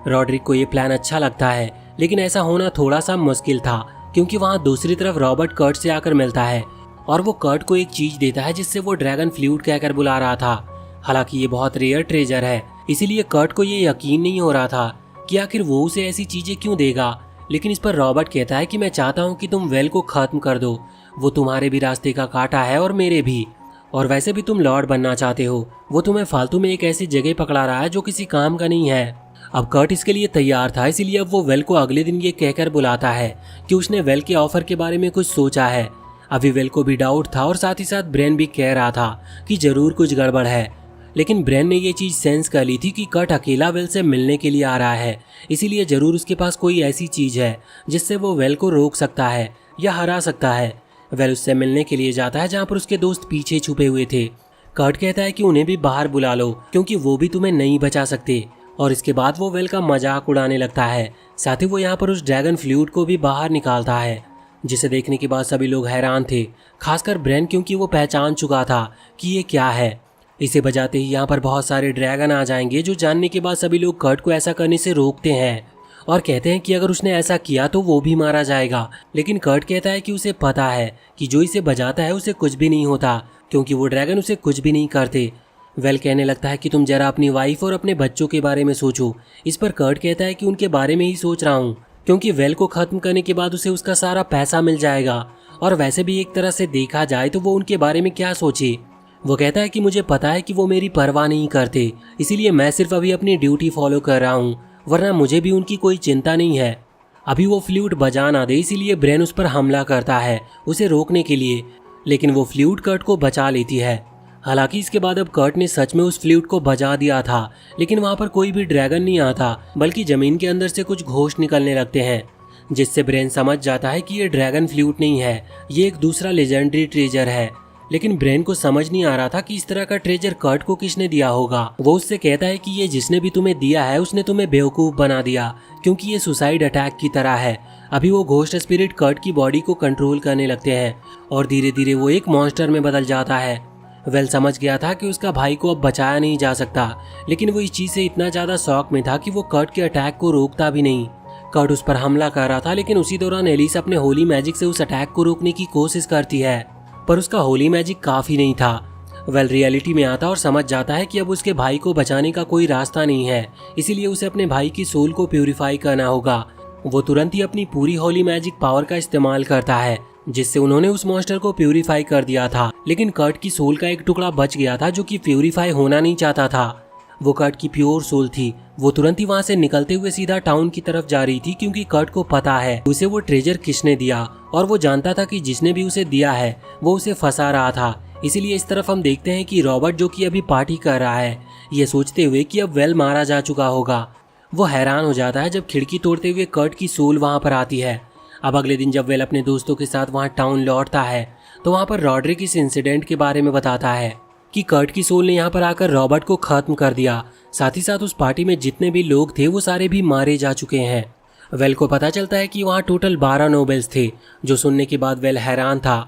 रॉड्रिक को ये प्लान अच्छा लगता है, लेकिन ऐसा होना थोड़ा सा मुश्किल था क्योंकि वहाँ दूसरी तरफ रॉबर्ट कर्ट से आकर मिलता है और वो कर्ट को एक चीज देता है जिससे वो ड्रैगन फ्लूट कहकर बुला रहा था। हालांकि ये बहुत रेयर ट्रेजर है, इसीलिए कर्ट को ये यकीन नहीं हो रहा था कि आखिर वो उसे ऐसी चीजें क्यों देगा। लेकिन इस पर रॉबर्ट कहता है कि मैं चाहता हूँ कि तुम वेल को खत्म कर दो, वो तुम्हारे भी रास्ते का कांटा है और मेरे भी, और वैसे भी तुम लॉर्ड बनना चाहते हो। वो तुम्हें फालतू में एक ऐसी जगह पकड़ा रहा है जो किसी काम का नहीं है। अब कर्ट इसके लिए तैयार था, इसीलिए अब वो वेल को अगले दिन ये कहकर बुलाता है कि उसने वेल के ऑफर के बारे में कुछ सोचा है। अभी वेल को भी डाउट था और साथ ही साथ ब्रेन भी कह रहा था कि जरूर कुछ गड़बड़ है, लेकिन ब्रेन ने ये चीज सेंस कर ली थी कि कर्ट अकेला वेल से मिलने के लिए आ रहा है, इसीलिए जरूर उसके पास कोई ऐसी चीज है जिससे वो वेल को रोक सकता है या हरा सकता है। वेल उससे मिलने के लिए जाता है जहाँ पर उसके दोस्त पीछे छुपे हुए थे। कर्ट कहता है कि उन्हें भी बाहर बुला लो क्योंकि वो भी तुम्हें नहीं बचा सकते, और इसके बाद वो वेल का मजाक उड़ाने लगता है। साथ ही वो यहाँ पर उस ड्रैगन फ्लूट को भी बाहर निकालता है, जिसे देखने के बाद सभी लोग हैरान थे, खासकर ब्रेन, क्योंकि वो पहचान चुका था कि ये क्या है। इसे बजाते ही यहाँ पर बहुत सारे ड्रैगन आ जाएंगे, जो जानने के बाद सभी लोग कर्ट को ऐसा करने से रोकते हैं और कहते हैं कि अगर उसने ऐसा किया तो वो भी मारा जाएगा। लेकिन कर्ट कहता है कि उसे पता है कि जो इसे बजाता है उसे कुछ भी नहीं होता, क्योंकि वो ड्रैगन उसे कुछ भी नहीं करते। वेल कहने लगता है कि तुम जरा अपनी वाइफ और अपने बच्चों के बारे में सोचो। इस पर कर्ट कहता है कि उनके बारे में ही सोच रहा हूँ, क्योंकि वेल को खत्म करने के बाद उसे उसका सारा पैसा मिल जाएगा, और वैसे भी एक तरह से देखा जाए तो वो उनके बारे में क्या सोचे। वो कहता है कि मुझे पता है कि वो मेरी परवाह नहीं करते, इसीलिए मैं सिर्फ अभी अपनी ड्यूटी फॉलो कर रहा हूँ, वरना मुझे भी उनकी कोई चिंता नहीं है। अभी वो फ्लूट बजा ना दे, इसीलिए ब्रेन उस पर हमला करता है उसे रोकने के लिए, लेकिन वो फ्लूट कर्ट को बचा लेती है। हालांकि इसके बाद अब कर्ट ने सच में उस फ्लूट को बजा दिया था, लेकिन वहाँ पर कोई भी ड्रैगन नहीं आता, बल्कि जमीन के अंदर से कुछ घोष निकलने लगते हैं, जिससे ब्रेन समझ जाता है कि ये ड्रैगन फ्लूट नहीं है, ये एक दूसरा लेजेंडरी ट्रेजर है। लेकिन ब्रेन को समझ नहीं आ रहा था कि इस तरह का ट्रेजर कर्ट को किसने दिया होगा। वो उससे कहता है कि ये जिसने भी तुम्हें दिया है उसने तुम्हें बेवकूफ बना दिया, क्योंकि ये सुसाइड अटैक की तरह है। अभी वो घोस्ट स्पिरिट कर्ट की बॉडी को कंट्रोल करने लगते हैं और धीरे धीरे वो एक मॉन्स्टर में बदल जाता है। वेल समझ गया था कि उसका भाई को अब बचाया नहीं जा सकता, लेकिन वो इस चीज से इतना ज्यादा शौक में था कि वो कर्ट के अटैक को रोकता भी नहीं। कर्ट उस पर हमला कर रहा था, लेकिन उसी दौरान एलिस अपने होली मैजिक से उस अटैक को रोकने की कोशिश करती है, पर उसका होली मैजिक काफी नहीं था। वेल रियलिटी में आता और समझ जाता है कि अब उसके भाई को बचाने का कोई रास्ता नहीं है, इसीलिए उसे अपने भाई की सोल को प्यूरिफाई करना होगा। वो तुरंत ही अपनी पूरी होली मैजिक पावर का इस्तेमाल करता है, जिससे उन्होंने उस मॉन्स्टर को प्यूरिफाई कर दिया था। लेकिन कर्ट की सोल का एक टुकड़ा बच गया था जो कि प्यूरिफाई होना नहीं चाहता था। वो कर्ट की प्योर सोल थी। वो तुरंत ही वहाँ से निकलते हुए सीधा टाउन की तरफ जा रही थी, क्योंकि कर्ट को पता है उसे वो ट्रेजर किसने दिया, और वो जानता था कि जिसने भी उसे दिया है वो उसे फंसा रहा था। इसीलिए इस तरफ हम देखते हैं कि रॉबर्ट, जो कि अभी पार्टी कर रहा है, ये सोचते हुए कि अब वेल मारा जा चुका होगा, वो हैरान हो जाता है जब खिड़की तोड़ते हुए कर्ट की सोल वहाँ पर आती है। अब अगले दिन जब वेल अपने दोस्तों के साथ वहाँ टाउन लौटता है तो वहाँ पर रॉड्रिक इस इंसिडेंट के बारे में बताता है कि कर्ट की सोल ने यहाँ पर आकर रॉबर्ट को खत्म कर दिया। साथ ही साथ उस पार्टी में जितने भी लोग थे वो सारे भी मारे जा चुके हैं। वेल को पता चलता है कि वहाँ टोटल 12 नोबेल्स थे, जो सुनने के बाद वेल हैरान था।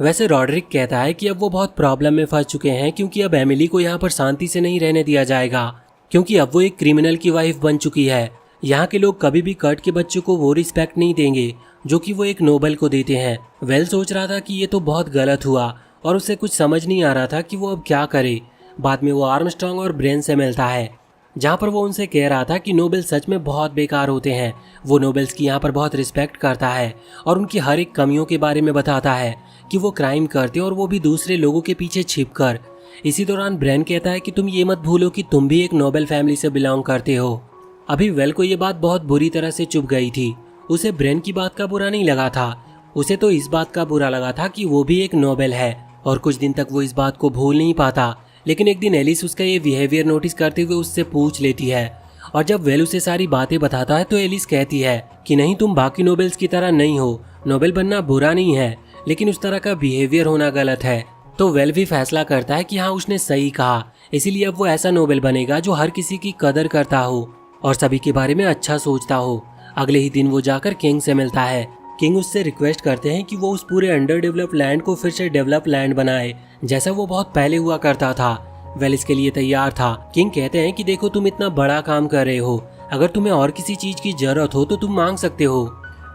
वैसे रॉड्रिक कहता है कि अब वो बहुत प्रॉब्लम में फंस चुके हैं, क्योंकि अब एमिली को यहाँ पर शांति से नहीं रहने दिया जाएगा, क्योंकि अब वो एक क्रिमिनल की वाइफ बन चुकी है। यहाँ के लोग कभी भी कर्ट के बच्चों को वो रिस्पेक्ट नहीं देंगे जो कि वो एक नोबेल को देते हैं। वेल सोच रहा था कि ये तो बहुत गलत हुआ और उसे कुछ समझ नहीं आ रहा था कि वो अब क्या करे। बाद में वो आर्मस्ट्रॉन्ग और ब्रेन से मिलता है, जहाँ पर वो उनसे कह रहा था कि नोबेल सच में बहुत बेकार होते हैं। वो नोबेल्स की यहाँ पर बहुत रिस्पेक्ट करता है और उनकी हर एक कमियों के बारे में बताता है कि वो क्राइम करते और वो भी दूसरे लोगों के पीछे छिपकर। इसी दौरान ब्रेन कहता है कि तुम ये मत भूलो कि तुम भी एक नोबेल फैमिली से बिलोंग करते हो। अभी वेल को ये बात बहुत बुरी तरह से चुभ गई थी। उसे ब्रेन की बात का बुरा नहीं लगा था, उसे तो इस बात का बुरा लगा था कि वो भी एक नोबेल है और कुछ दिन तक वो इस बात को भूल नहीं पाता। लेकिन एक दिन एलिस उसका ये बिहेवियर नोटिस करते हुए उससे पूछ लेती है और जब वेल उसे सारी बातें बताता है तो एलिस कहती है कि नहीं, तुम बाकी नोबेल्स की तरह नहीं हो। नोबेल बनना बुरा नहीं है, लेकिन उस तरह का बिहेवियर होना गलत है। तो वेल भी फैसला करता है कि हाँ, उसने सही कहा। इसीलिए अब वो ऐसा नोबेल बनेगा जो हर किसी की कदर करता हो और सभी के बारे में अच्छा सोचता हो। अगले ही दिन वो जाकर किंग से मिलता है। किंग उससे रिक्वेस्ट करते हैं कि वो उस पूरे अंडर डेवलप्ड लैंड को फिर से डेवलप लैंड बनाए, जैसा वो बहुत पहले हुआ करता था। वेल इसके लिए तैयार था। किंग कहते हैं कि देखो, तुम इतना बड़ा काम कर रहे हो, अगर तुम्हें और किसी चीज की जरूरत हो तो तुम मांग सकते हो।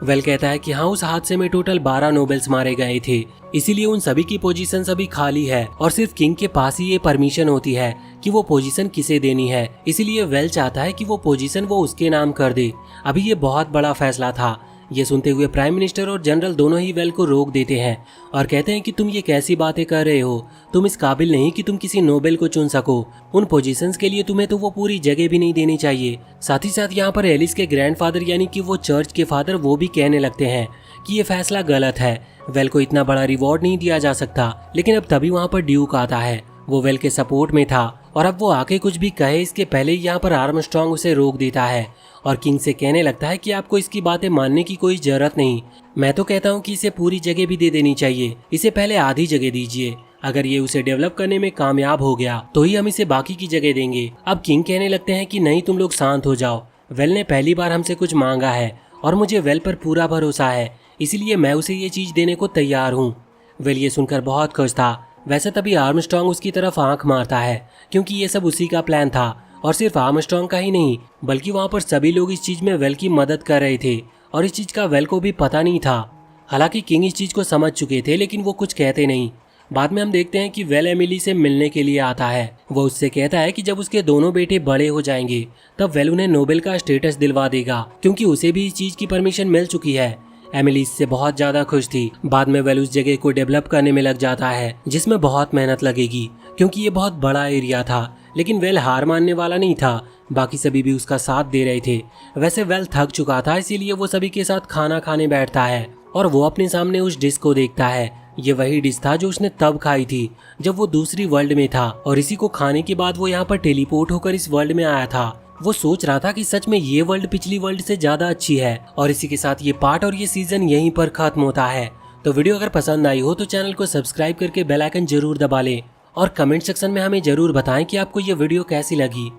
वेल कहता है कि हाँ, उस हादसे में टोटल 12 नोबेल्स मारे गए थे, इसीलिए उन सभी की पोजीशन अभी खाली है और सिर्फ किंग के पास ही ये परमिशन होती है कि वो पोजीशन किसे देनी है। इसीलिए वेल चाहता है कि वो पोजीशन वो उसके नाम कर दे। अभी ये बहुत बड़ा फैसला था। ये सुनते हुए प्राइम मिनिस्टर और जनरल दोनों ही वेल को रोक देते हैं और कहते हैं कि तुम ये कैसी बातें कर रहे हो, तुम इस काबिल नहीं कि तुम किसी नोबेल को चुन सको। उन पोजीशंस के लिए तुम्हें तो वो पूरी जगह भी नहीं देनी चाहिए। साथ ही साथ यहाँ पर एलिस के ग्रैंडफादर यानी कि वो चर्च के फादर वो भी कहने लगते हैं कि ये फैसला गलत है, वेल को इतना बड़ा रिवॉर्ड नहीं दिया जा सकता। लेकिन अब तभी वहाँ पर ड्यूक आता है। वो वेल के सपोर्ट में था और अब वो आके कुछ भी कहे इसके पहले ही यहाँ पर आर्मस्ट्रॉन्ग उसे रोक देता है और किंग से कहने लगता है कि आपको इसकी बातें मानने की कोई जरूरत नहीं। मैं तो कहता हूँ कि इसे पूरी जगह भी दे देनी चाहिए, इसे पहले आधी जगह दीजिए। अगर ये उसे डेवलप करने में कामयाब हो गया तो ही हम इसे बाकी की जगह देंगे। अब किंग कहने लगते हैं कि नहीं, तुम लोग शांत हो जाओ। वेल ने पहली बार हमसे कुछ मांगा है और मुझे वेल पर पूरा भरोसा है, इसीलिए मैं उसे ये चीज देने को तैयार हूँ। वेल ये सुनकर बहुत खुश था। वैसे तभी आर्मस्ट्रॉन्ग उसकी तरफ आंख मारता है क्योंकि ये सब उसी का प्लान था और सिर्फ आर्मस्ट्रॉन्ग का ही नहीं बल्कि वहाँ पर सभी लोग इस चीज में वेल की मदद कर रहे थे और इस चीज का वेल को भी पता नहीं था। हालांकि किंग इस चीज को समझ चुके थे लेकिन वो कुछ कहते नहीं। बाद में हम देखते हैं कि वेल एमिली से मिलने के लिए आता है। वो उससे कहता है कि जब उसके दोनों बेटे बड़े हो जाएंगे तब वेल उन्हें नोबेल का स्टेटस दिलवा देगा क्योंकि उसे भी इस चीज की परमिशन मिल चुकी है। एमिली इससे बहुत ज्यादा खुश थी। बाद में वेल उस जगह को डेवलप करने में लग जाता है जिसमें बहुत मेहनत लगेगी क्योंकि ये बहुत बड़ा एरिया था। लेकिन वेल हार मानने वाला नहीं था, बाकी सभी भी उसका साथ दे रहे थे। वैसे वेल थक चुका था, इसीलिए वो सभी के साथ खाना खाने बैठता है और वो अपने सामने उस डिश को देखता है। ये वही डिश था जो उसने तब खाई थी जब वो दूसरी वर्ल्ड में था और इसी को खाने के बाद वो यहाँ पर टेलीपोर्ट होकर इस वर्ल्ड में आया था। वो सोच रहा था कि सच में ये वर्ल्ड पिछली वर्ल्ड से ज्यादा अच्छी है। और इसी के साथ ये पार्ट और ये सीजन यहीं पर खत्म होता है। तो वीडियो अगर पसंद आई हो तो चैनल को सब्सक्राइब करके बेल आइकन जरूर दबा लें और कमेंट सेक्शन में हमें जरूर बताएं कि आपको ये वीडियो कैसी लगी।